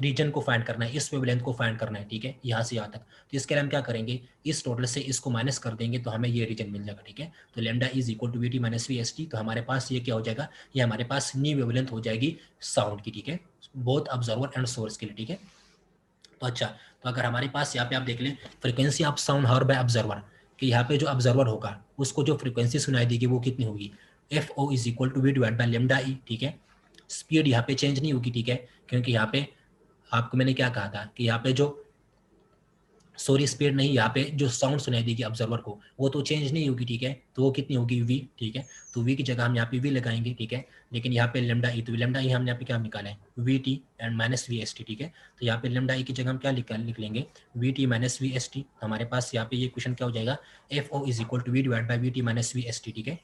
रीजन को फाइंड करना है, इस वेवलेंथ को फाइंड करना है, ठीक है, यहाँ से यहाँ तक, तो इसके लिए हम क्या करेंगे, इस टोटल से इसको माइनस कर देंगे तो हमें ये रीजन मिल जाएगा, ठीक है। तो lambda is equal to v t minus v s t. तो हमारे पास ये क्या हो जाएगा, ये हमारे पास न्यू वेवलेंथ हो जाएगी साउंड की, ठीक है, बोथ ऑब्जर्वर एंड सोर्स के लिए, ठीक है। तो अच्छा, तो अगर हमारे पास यहाँ पे आप देख लें frequency of sound heard by observer, कि यहाँ पे जो ऑब्जर्वर होगा उसको जो फ्रीक्वेंसी सुनाई देगी वो कितनी होगी, f o is equal to v divide by lambda e, ठीक है। स्पीड यहाँ पे चेंज नहीं होगी, ठीक है, क्योंकि यहाँ पे आपको मैंने क्या कहा था कि यहाँ पे जो सॉरी स्पीड नहीं, यहाँ पे जो साउंड सुनाई देगी ऑब्जर्वर को वो तो चेंज नहीं होगी, ठीक है। तो वो कितनी होगी, वी, ठीक है। तो वी की जगह हम यहाँ पे वी लगाएंगे, ठीक है। लेकिन यहाँ पे लेमडा ई, तो लेमडा ई हमने यहाँ पे क्या निकाला है, we T and minus v s t, ठीक है। तो यहाँ पे लेमडा ई की जगह हम क्या लिख लेंगे, v t minus v s t. हमारे पास यहाँ पे ये क्वेश्चन क्या हो जाएगा, f o is equal to v divide by v t minus v s t, ठीक है।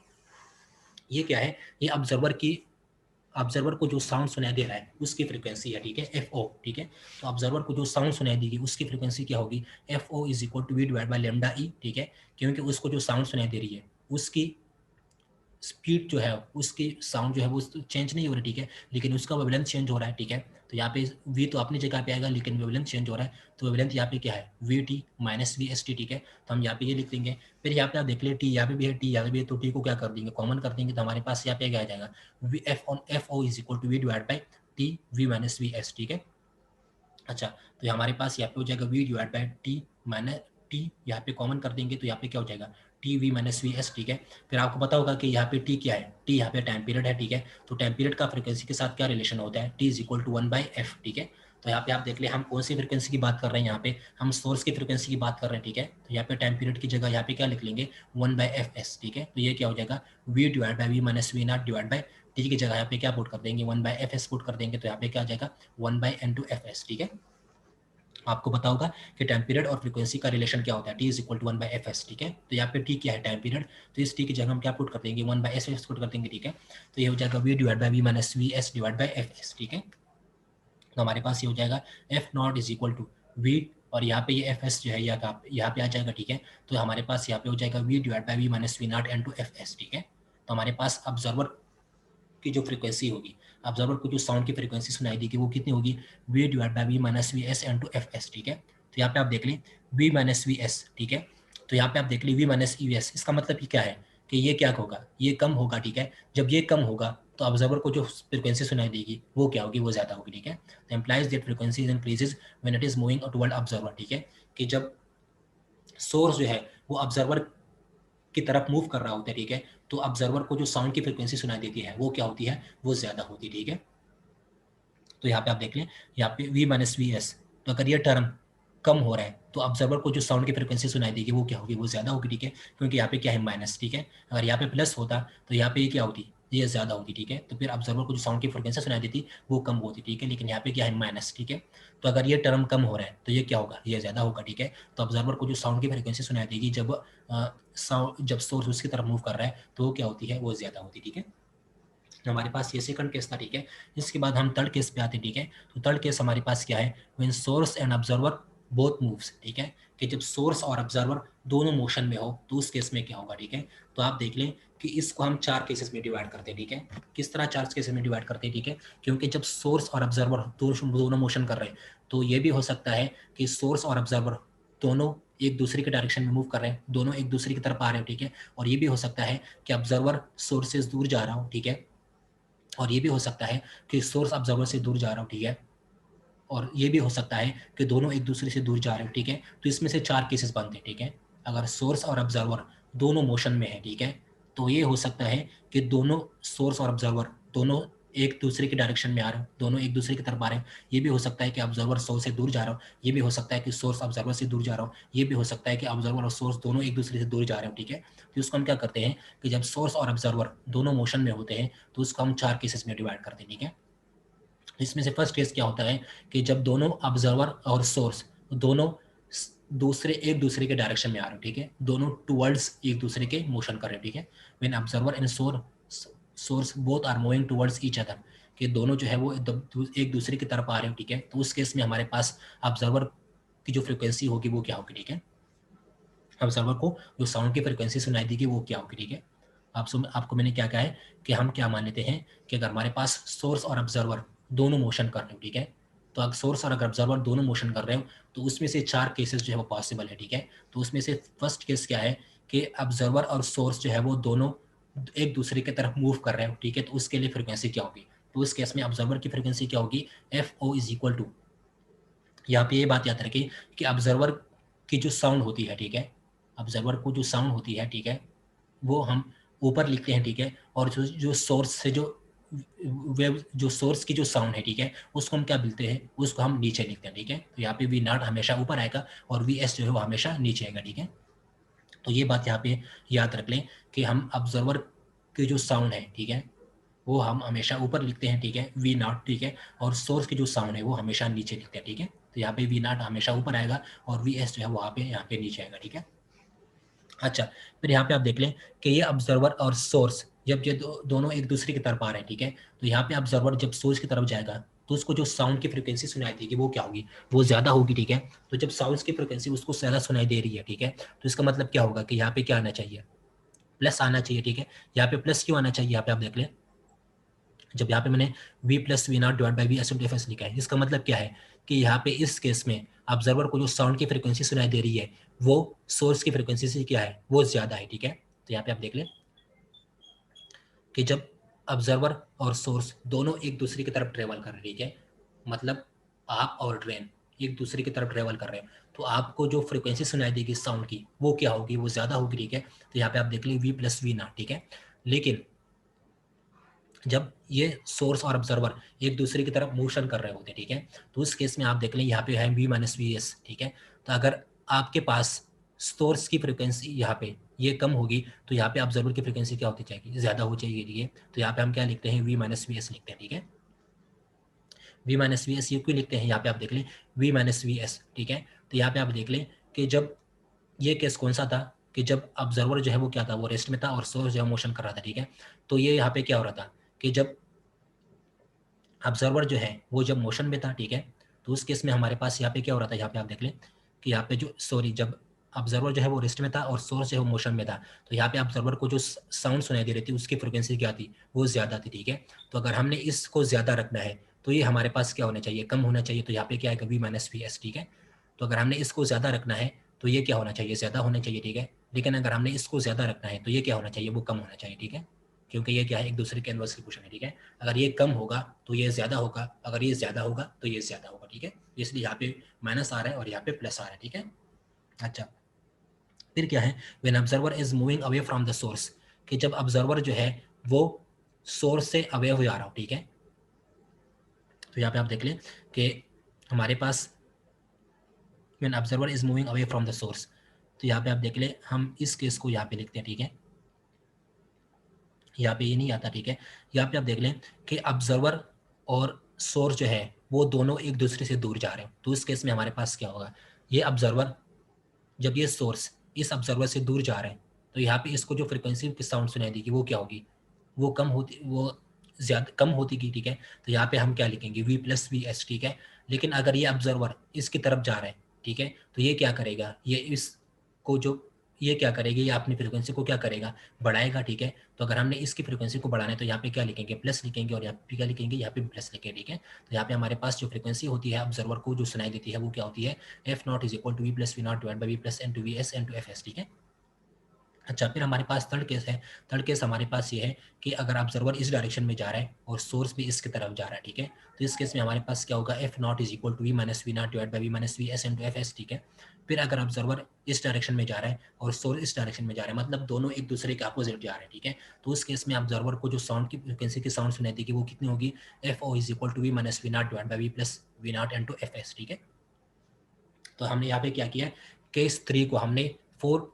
ये क्या है, ये ऑब्जर्वर को जो साउंड सुनाई दे रहा है उसकी फ्रीक्वेंसी है, ठीक है, एफ ओ, ठीक है। तो ऑब्जर्वर को जो साउंड सुनाई देगी उसकी फ्रीक्वेंसी क्या होगी, f o is equal to v divide by lambda e, ठीक है। क्योंकि उसको जो साउंड सुनाई दे रही है उसकी स्पीड जो है, उसकी साउंड जो है वो चेंज नहीं हो रही, ठीक है, लेकिन उसका वेवलेंथ चेंज हो रहा है, ठीक है। तो यहाँ पे वी तो अपनी जगह पे आएगा लेकिन वेवलेंथ चेंज हो रहा है, तो वेवलेंथ यहाँ पे क्या है, we t minus v s t, ठीक है। तो हम यहाँ पे ये लिख देंगे। फिर यहाँ पे आप देख ले टी यहाँ पे भी है, टी यहाँ पे भी है, तो टी को क्या कर देंगे, कॉमन कर देंगे। तो हमारे पास यहाँ पे क्या आ जाएगा, v f o is equal to v divide by t v minus v s, ठीक है। अच्छा, तो ये हमारे पास यहाँ पे हो जाएगा v divide by t minus t, यहाँ पे कॉमन कर देंगे तो यहाँ पे क्या हो जाएगा, T v minus v s, ठीक है। फिर आपको पता होगा कि यहाँ पे टी क्या है, टी यहाँ पे टाइम पीरियड है, ठीक है। तो टाइम पीरियड का फ्रीक्वेंसी के साथ क्या रिलेशन होता है, T is equal to 1/f, ठीक है। तो यहाँ पे आप देख ले हम कौन सी फ्रीक्वेंसी की बात कर रहे हैं, यहाँ पे हम सोर्स की फ्रीक्वेंसी की बात कर रहे हैं, ठीक है। तो यहाँ पे टाइम पीरियड की जगह यहाँ पे क्या लिख लेंगे, 1/fs, ठीक है। तो ये क्या हो जाएगा, v divide by v minus v naught divide by t की जगह यहाँ पे क्या पुट कर देंगे, 1/fs पुट कर देंगे। तो यहाँ पे क्या आ जाएगा, 1/n2fs, ठीक है। आपको पता होगा कि टाइम पीरियड और फ्रीक्वेंसी का रिलेशन क्या होता है, T is equal to 1/fs, ठीक है। तो यहाँ पे टी क्या है, टाइम पीरियड, तो इस टी की जगह हम क्या पुट कर देंगे, 1/s पुट कर देंगे, ठीक है। तो ये हो जाएगा v divide by v minus v s divide by f s, ठीक है। तो हमारे पास ये हो जाएगा f naught is equal to v, और यहाँ पे ये एफ एस जो है यहाँ पे आ जाएगा, ठीक है। तो हमारे पास यहाँ पे हो जाएगा v divide by v minus v naught into f s, ठीक है। तो हमारे पास ऑब्जर्वर की जो फ्रीक्वेंसी होगी, ऑब्जर्वर को जो साउंड की फ्रीक्वेंसी सुनाई देगी वो कितनी होगी, v divide by v minus v s into f s, ठीक है। तो यहाँ पे आप देख लें वी माइनस वी एस, ठीक है। तो यहाँ पे आप देख लें वी माइनस ई एस, इसका मतलब ये क्या है कि ये क्या होगा, ये कम होगा, ठीक है। जब ये कम होगा तो ऑब्जर्वर को जो फ्रिक्वेंसी सुनाई देगी वो क्या होगी, वो ज़्यादा होगी, ठीक है। तो implies that frequency increases when it is moving toward observer, ठीक है। कि जब सोर्स जो है वो ऑब्जर्वर की तरफ मूव कर रहा होता है, ठीक है, तो ऑब्जर्वर को जो साउंड की फ्रिक्वेंसी सुनाई देती है वो क्या होती है, वो ज़्यादा होती है, ठीक है। तो यहाँ पे आप देख लें, यहाँ पे v माइनस वी एस, तो अगर ये टर्म कम हो रहा है तो ऑब्जर्वर को जो साउंड की फ्रिक्वेंसी सुनाई देगी वो क्या होगी, वो ज़्यादा होगी, ठीक है, क्योंकि यहाँ पे क्या है, माइनस, ठीक है। अगर यहाँ पे प्लस होता तो यहाँ पे ये क्या होती, ये ज़्यादा होती, ठीक है। तो फिर ऑब्जर्वर को जो साउंड की फ्रिक्वेंसी सुनाई देती वो कम होती, ठीक है, लेकिन यहाँ पे क्या है, माइनस, ठीक है। तो अगर ये टर्म कम हो रहा है तो ये क्या होगा, ये ज़्यादा होगा, ठीक है। तो ऑब्जर्वर को जो साउंड की फ्रिक्वेंसी सुनाई देगी जब सोर्स उसकी तरफ मूव कर रहा है तो वो क्या होती है, वो ज़्यादा होती, ठीक है। हमारे पास ये सेकंड केस था, ठीक है। इसके बाद हम थर्ड केस पे आते हैं, ठीक है। तो थर्ड केस हमारे पास क्या है, when source and observer both moves, ठीक है, कि जब सोर्स और ऑब्जर्वर दोनों मोशन में हो तो उस केस में क्या होगा, ठीक है। तो आप देख लें कि इसको हम 4 केसेस में डिवाइड करते हैं, ठीक है। किस तरह 4 केसेस में डिवाइड करते हैं, ठीक है, क्योंकि जब सोर्स और ऑब्जर्वर दोनों मोशन कर रहे हैं तो ये भी हो सकता है कि सोर्स और ऑब्जर्वर दोनों एक दूसरे के डायरेक्शन में मूव कर रहे हैं, दोनों एक दूसरे की तरफ आ रहे हैं, ठीक है। और ये भी हो सकता है कि ऑब्जर्वर सोर्स से दूर जा रहा हो, ठीक है। और ये भी हो सकता है कि सोर्स ऑब्जर्वर से दूर जा रहा हो, ठीक है। और ये भी हो सकता है कि दोनों एक दूसरे से दूर जा रहे हो, ठीक है। तो इसमें से 4 केसेस बनते हैं, ठीक है। अगर सोर्स और ऑब्जर्वर दोनों मोशन में है, ठीक है, तो ये हो सकता है कि दोनों सोर्स और ऑब्जर्वर दोनों एक दूसरे के डायरेक्शन में आ रहे हो, दोनों एक दूसरे की तरफ आ रहे हैं। ये भी हो सकता है कि ऑब्जर्वर सोर्स से दूर जा रहा हो, ये भी हो सकता है कि सोर्स ऑब्जर्वर से दूर जा रहा हो, ये भी हो सकता है कि ऑब्जर्वर और सोर्स दोनों एक दूसरे से दूर जा रहे हो, ठीक है। तो इसको हम क्या करते हैं कि जब सोर्स और ऑब्जर्वर दोनों मोशन में होते हैं तो उसको हम 4 केसेस में डिवाइड करते हैं, ठीक है। इसमें से फर्स्ट केस क्या होता है कि जब दोनों ऑब्जर्वर और सोर्स दोनों दूसरे एक दूसरे के डायरेक्शन में आ रहे हो, ठीक है, दोनों टुवर्ड्स एक दूसरे के मोशन कर रहे हो, ठीक है। When observer and source both are moving towards each other, कि दोनों जो है वो एक दूसरे की तरफ आ रहे हो, ठीक है। तो उस केस में हमारे पास ऑब्जर्वर की जो फ्रिक्वेंसी होगी वो क्या होगी, ठीक है। ऑब्जर्वर को जो साउंड की फ्रिक्वेंसी सुनाई देगी वो क्या होगी, ठीक है। आपको मैंने क्या कहा है कि हम क्या मान लेते हैं कि अगर हमारे पास सोर्स और ऑब्जर्वर दोनों मोशन कर रहे हो, ठीक है, तो अगर सोर्स और ऑब्जर्वर दोनों मोशन कर रहे हो तो उसमें से 4 केसेस जो है वो पॉसिबल है, ठीक है। तो उसमें से फर्स्ट केस क्या है कि ऑब्जर्वर और सोर्स जो है वो दोनों एक दूसरे की तरफ मूव कर रहे हो, ठीक है। तो उसके लिए फ्रिक्वेंसी क्या होगी, तो उस केस में ऑब्जर्वर की फ्रिक्वेंसी क्या होगी, f o is equal to, यहाँ पे ये बात याद रखिए कि ऑब्जर्वर की जो साउंड होती है, ठीक है, ऑब्जर्वर को जो साउंड होती है, ठीक है, वो हम ऊपर लिखते हैं, ठीक है। और जो जो सोर्स से जो वेव जो सोर्स की जो साउंड है, ठीक है, उसको हम क्या बोलते हैं, उसको हम नीचे लिखते हैं, ठीक है। तो यहाँ पे वी नॉट हमेशा ऊपर आएगा और वी एस जो है वो हमेशा नीचे आएगा, ठीक है। तो ये बात यहाँ पे याद रख लें कि हम ऑब्जर्वर की जो साउंड है, ठीक है, वो हम हमेशा ऊपर लिखते हैं, ठीक है, वी नॉट, ठीक है। और सोर्स की जो साउंड है वो हमेशा नीचे लिखते हैं, ठीक है। तो यहाँ पे वी नॉट हमेशा ऊपर आएगा और वी एस जो है वहाँ पे यहाँ पे नीचे आएगा, ठीक है। अच्छा, फिर यहाँ पे आप देख लें कि ये ऑब्जर्वर और सोर्स जब ये दोनों एक दूसरे की तरफ आ रहे हैं, ठीक है, तो यहाँ पे ऑब्जर्वर जब सोर्स की तरफ जाएगा तो उसको जो साउंड की फ्रिक्वेंसी सुनाई देगी वो क्या होगी, वो ज़्यादा होगी, ठीक है। तो जब साउंड की फ्रिक्वेंसी उसको ज़्यादा सुनाई दे रही है, ठीक है, तो इसका मतलब क्या होगा कि यहाँ पे क्या आना चाहिए, प्लस आना चाहिए, ठीक है। यहाँ पे प्लस क्यों आना चाहिए, यहाँ पे आप देख लें, जब यहाँ पे मैंने v plus v naught divide by v s d f s लिखा है, इसका मतलब क्या है कि यहाँ पे इस केस में ऑब्जर्वर को जो साउंड की फ्रिक्वेंसी सुनाई दे रही है वो सोर्स की फ्रिक्वेंसी से क्या है, वो ज़्यादा है, ठीक है। तो यहाँ पे आप देख लें कि जब ऑब्जर्वर और सोर्स दोनों एक दूसरे की तरफ ट्रेवल कर रहे हैं, ठीक है, मतलब आप और ट्रेन एक दूसरे की तरफ ट्रेवल कर रहे हैं, तो आपको जो फ्रिक्वेंसी सुनाई देगी साउंड की वो क्या होगी, वो ज़्यादा होगी, ठीक है। तो यहाँ पे आप देख लें वी प्लस वी नॉट, ठीक है। लेकिन जब ये सोर्स और ऑब्जर्वर एक दूसरे की तरफ मोशन कर रहे होते हैं, ठीक है, तो उस केस में आप देख लें यहाँ पे है वी माइनस वी एस, ठीक है। तो अगर आपके पास सोर्स की फ्रिक्वेंसी यहाँ पे ये कम होगी तो यहाँ पे ऑब्जर्वर की फ्रिक्वेंसी क्या होती जाएगी, ज़्यादा हो जाएगी, ठीक है। तो यहाँ पे हम क्या लिखते हैं, वी माइनस वी एस लिखते हैं, ठीक है। वी माइनस वी एस ये क्यों लिखते हैं, यहाँ पे आप देख लें वी माइनस वी एस, ठीक है। तो यहाँ पे आप देख लें कि जब ये केस कौन सा था कि जब ऑब्जर्वर जो है वो क्या था, वो रेस्ट में था और सोर्स जो है मोशन कर रहा था, ठीक है। तो ये यहाँ पे क्या हो रहा था कि जब ऑब्जर्वर जो है वो जब मोशन में था, ठीक है, तो उस केस में हमारे पास यहाँ पे क्या हो रहा था, यहाँ पे आप देख लें कि यहाँ पे जो जब ऑब्जर्वर जो है वो रेस्ट में था और सोर्स जो है वो मोशन में था, तो यहाँ पे ऑब्जर्वर को जो साउंड सुनाई दे रही थी उसकी फ्रिक्वेंसी क्या थी, वो ज़्यादा थी, ठीक है। तो अगर हमने इसको ज़्यादा रखना है तो ये हमारे पास क्या होना चाहिए, कम होना चाहिए। तो यहाँ पे क्या है वी माइनस वी एस, ठीक है। तो अगर हमने इसको ज़्यादा रखना है तो ये क्या होना चाहिए, ज़्यादा होना चाहिए, ठीक है। लेकिन अगर हमने इसको ज़्यादा रखना है तो ये क्या होना चाहिए, वो कम होना चाहिए, ठीक है, क्योंकि ये क्या है, एक दूसरे के इन्वर्स इक्वेशन है, ठीक है। अगर ये कम होगा तो ये ज़्यादा होगा, अगर ये ज़्यादा होगा तो ये ज़्यादा होगा, ठीक है। इसलिए यहाँ पे माइनस आ रहा है और यहाँ पे प्लस आ रहा है, ठीक है। अच्छा, फिर क्या है, when observer is moving away from the source, कि जब ऑब्जर्वर जो है वो सोर्स से अवे हो जा रहा हो, ठीक है। तो यहाँ पे आप देख लें कि हमारे पास when observer is moving away from the source, तो यहाँ पे आप देख लें, हम इस केस को यहाँ पे लिखते हैं, ठीक है। यहाँ पे ये नहीं आता, ठीक है। यहाँ पे आप देख लें कि ऑब्जर्वर और सोर्स जो है वो दोनों एक दूसरे से दूर जा रहे हैं, तो इस केस में हमारे पास क्या होगा, ये ऑब्जर्वर, जब ये सोर्स इस ऑब्जर्वर से दूर जा रहे हैं तो यहाँ पे इसको जो फ्रीक्वेंसी की साउंड सुनाई देगी वो क्या होगी, वो कम होती, वो ज़्यादा कम होती की, ठीक है। तो यहाँ पे हम क्या लिखेंगे, वी प्लस वी एस, ठीक है। लेकिन अगर ये ऑब्जर्वर इसकी तरफ जा रहा है, ठीक है, तो ये क्या करेगा, ये इसको जो, ये क्या करेगी, ये अपनी फ्रीक्वेंसी को क्या करेगा, बढ़ाएगा, ठीक है। तो अगर हमने इसकी फ्रीक्वेंसी को बढ़ाना है तो यहाँ पे क्या लिखेंगे, प्लस लिखेंगे, और यहाँ पे क्या लिखेंगे, यहाँ पे प्लस लिखेंगे, ठीक है। तो यहाँ पे हमारे पास जो फ्रीक्वेंसी होती है ऑब्जर्वर को जो सुनाई देती है वो क्या होती है, f naught is equal to v plus v naught divide by v plus into v s into f s, ठीक है। अच्छा, फिर हमारे पास थर्ड केस है। थर्ड केस हमारे पास ये है कि अगर ऑब्जर्वर इस डायरेक्शन में जा रहा है और सोर्स भी इसकी तरफ जा रहा है, ठीक है। तो इस केस में हमारे पास क्या होगा, f naught is equal to v minus v naught divide by v minus v s into f s, ठीक है। फिर अगर ऑब्जर्वर इस डायरेक्शन में जा रहा है और सोर्स इस डायरेक्शन में जा रहा है, मतलब दोनों एक दूसरे के अपोजिट जा रहे हैं, ठीक है। तो उस केस में ऑब्जर्वर को जो साउंड की फ्रिक्वेंसी की साउंड सुनाई देगी वो कितनी होगी, f o is equal to v minus v naught divide by v plus v naught into f s, ठीक है। तो हमने यहाँ पे क्या किया, केस 3 को हमने 4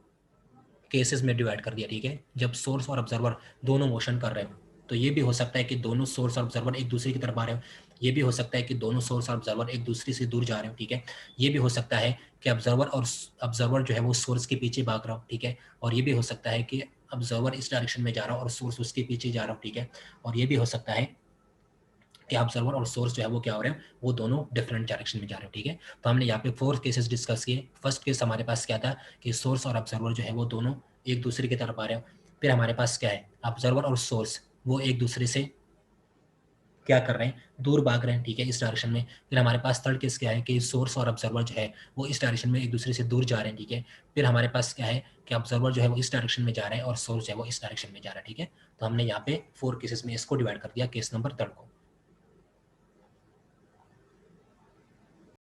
केसेस में डिवाइड कर दिया, ठीक है। जब सोर्स और ऑब्जर्वर दोनों मोशन कर रहे हो, तो ये भी हो सकता है कि दोनों सोर्स और ऑब्जर्वर एक दूसरे की तरफ आ रहे हो, ये भी हो सकता है कि दोनों सोर्स और ऑब्जर्वर एक दूसरे से दूर जा रहे हो, ठीक है। ये भी हो सकता है कि ऑब्जर्वर जो है वो सोर्स के पीछे भाग रहा हो, ठीक है। और ये भी हो सकता है कि ऑब्जर्वर इस डायरेक्शन में जा रहा हो और सोर्स उसके पीछे जा रहा हो, ठीक है। और ये भी हो सकता है कि ऑब्जर्वर और सोर्स जो है वो क्या हो रहे हैं, वो दोनों डिफरेंट डायरेक्शन में जा रहे हो, ठीक है। तो हमने यहाँ पे 4 केसेस डिस्कस किए। फर्स्ट केस हमारे पास क्या था कि सोर्स और ऑब्जर्वर जो है वो दोनों एक दूसरे की तरफ आ रहे हो। फिर हमारे पास क्या है, ऑब्जर्वर और सोर्स वो एक दूसरे से क्या कर रहे हैं, दूर भाग रहे हैं, ठीक है, इस डायरेक्शन में। फिर हमारे पास थर्ड केस क्या है कि सोर्स और ऑब्जर्वर जो है वो इस डायरेक्शन में एक दूसरे से दूर जा रहे हैं, ठीक है। फिर हमारे पास क्या है कि ऑब्जर्वर जो है वो इस डायरेक्शन में जा रहे हैं और सोर्स जो है वो इस डायरेक्शन में जा रहा है, ठीक है। तो हमने यहाँ पे 4 केसेस में इसको डिवाइड कर दिया, केस नंबर 3 को।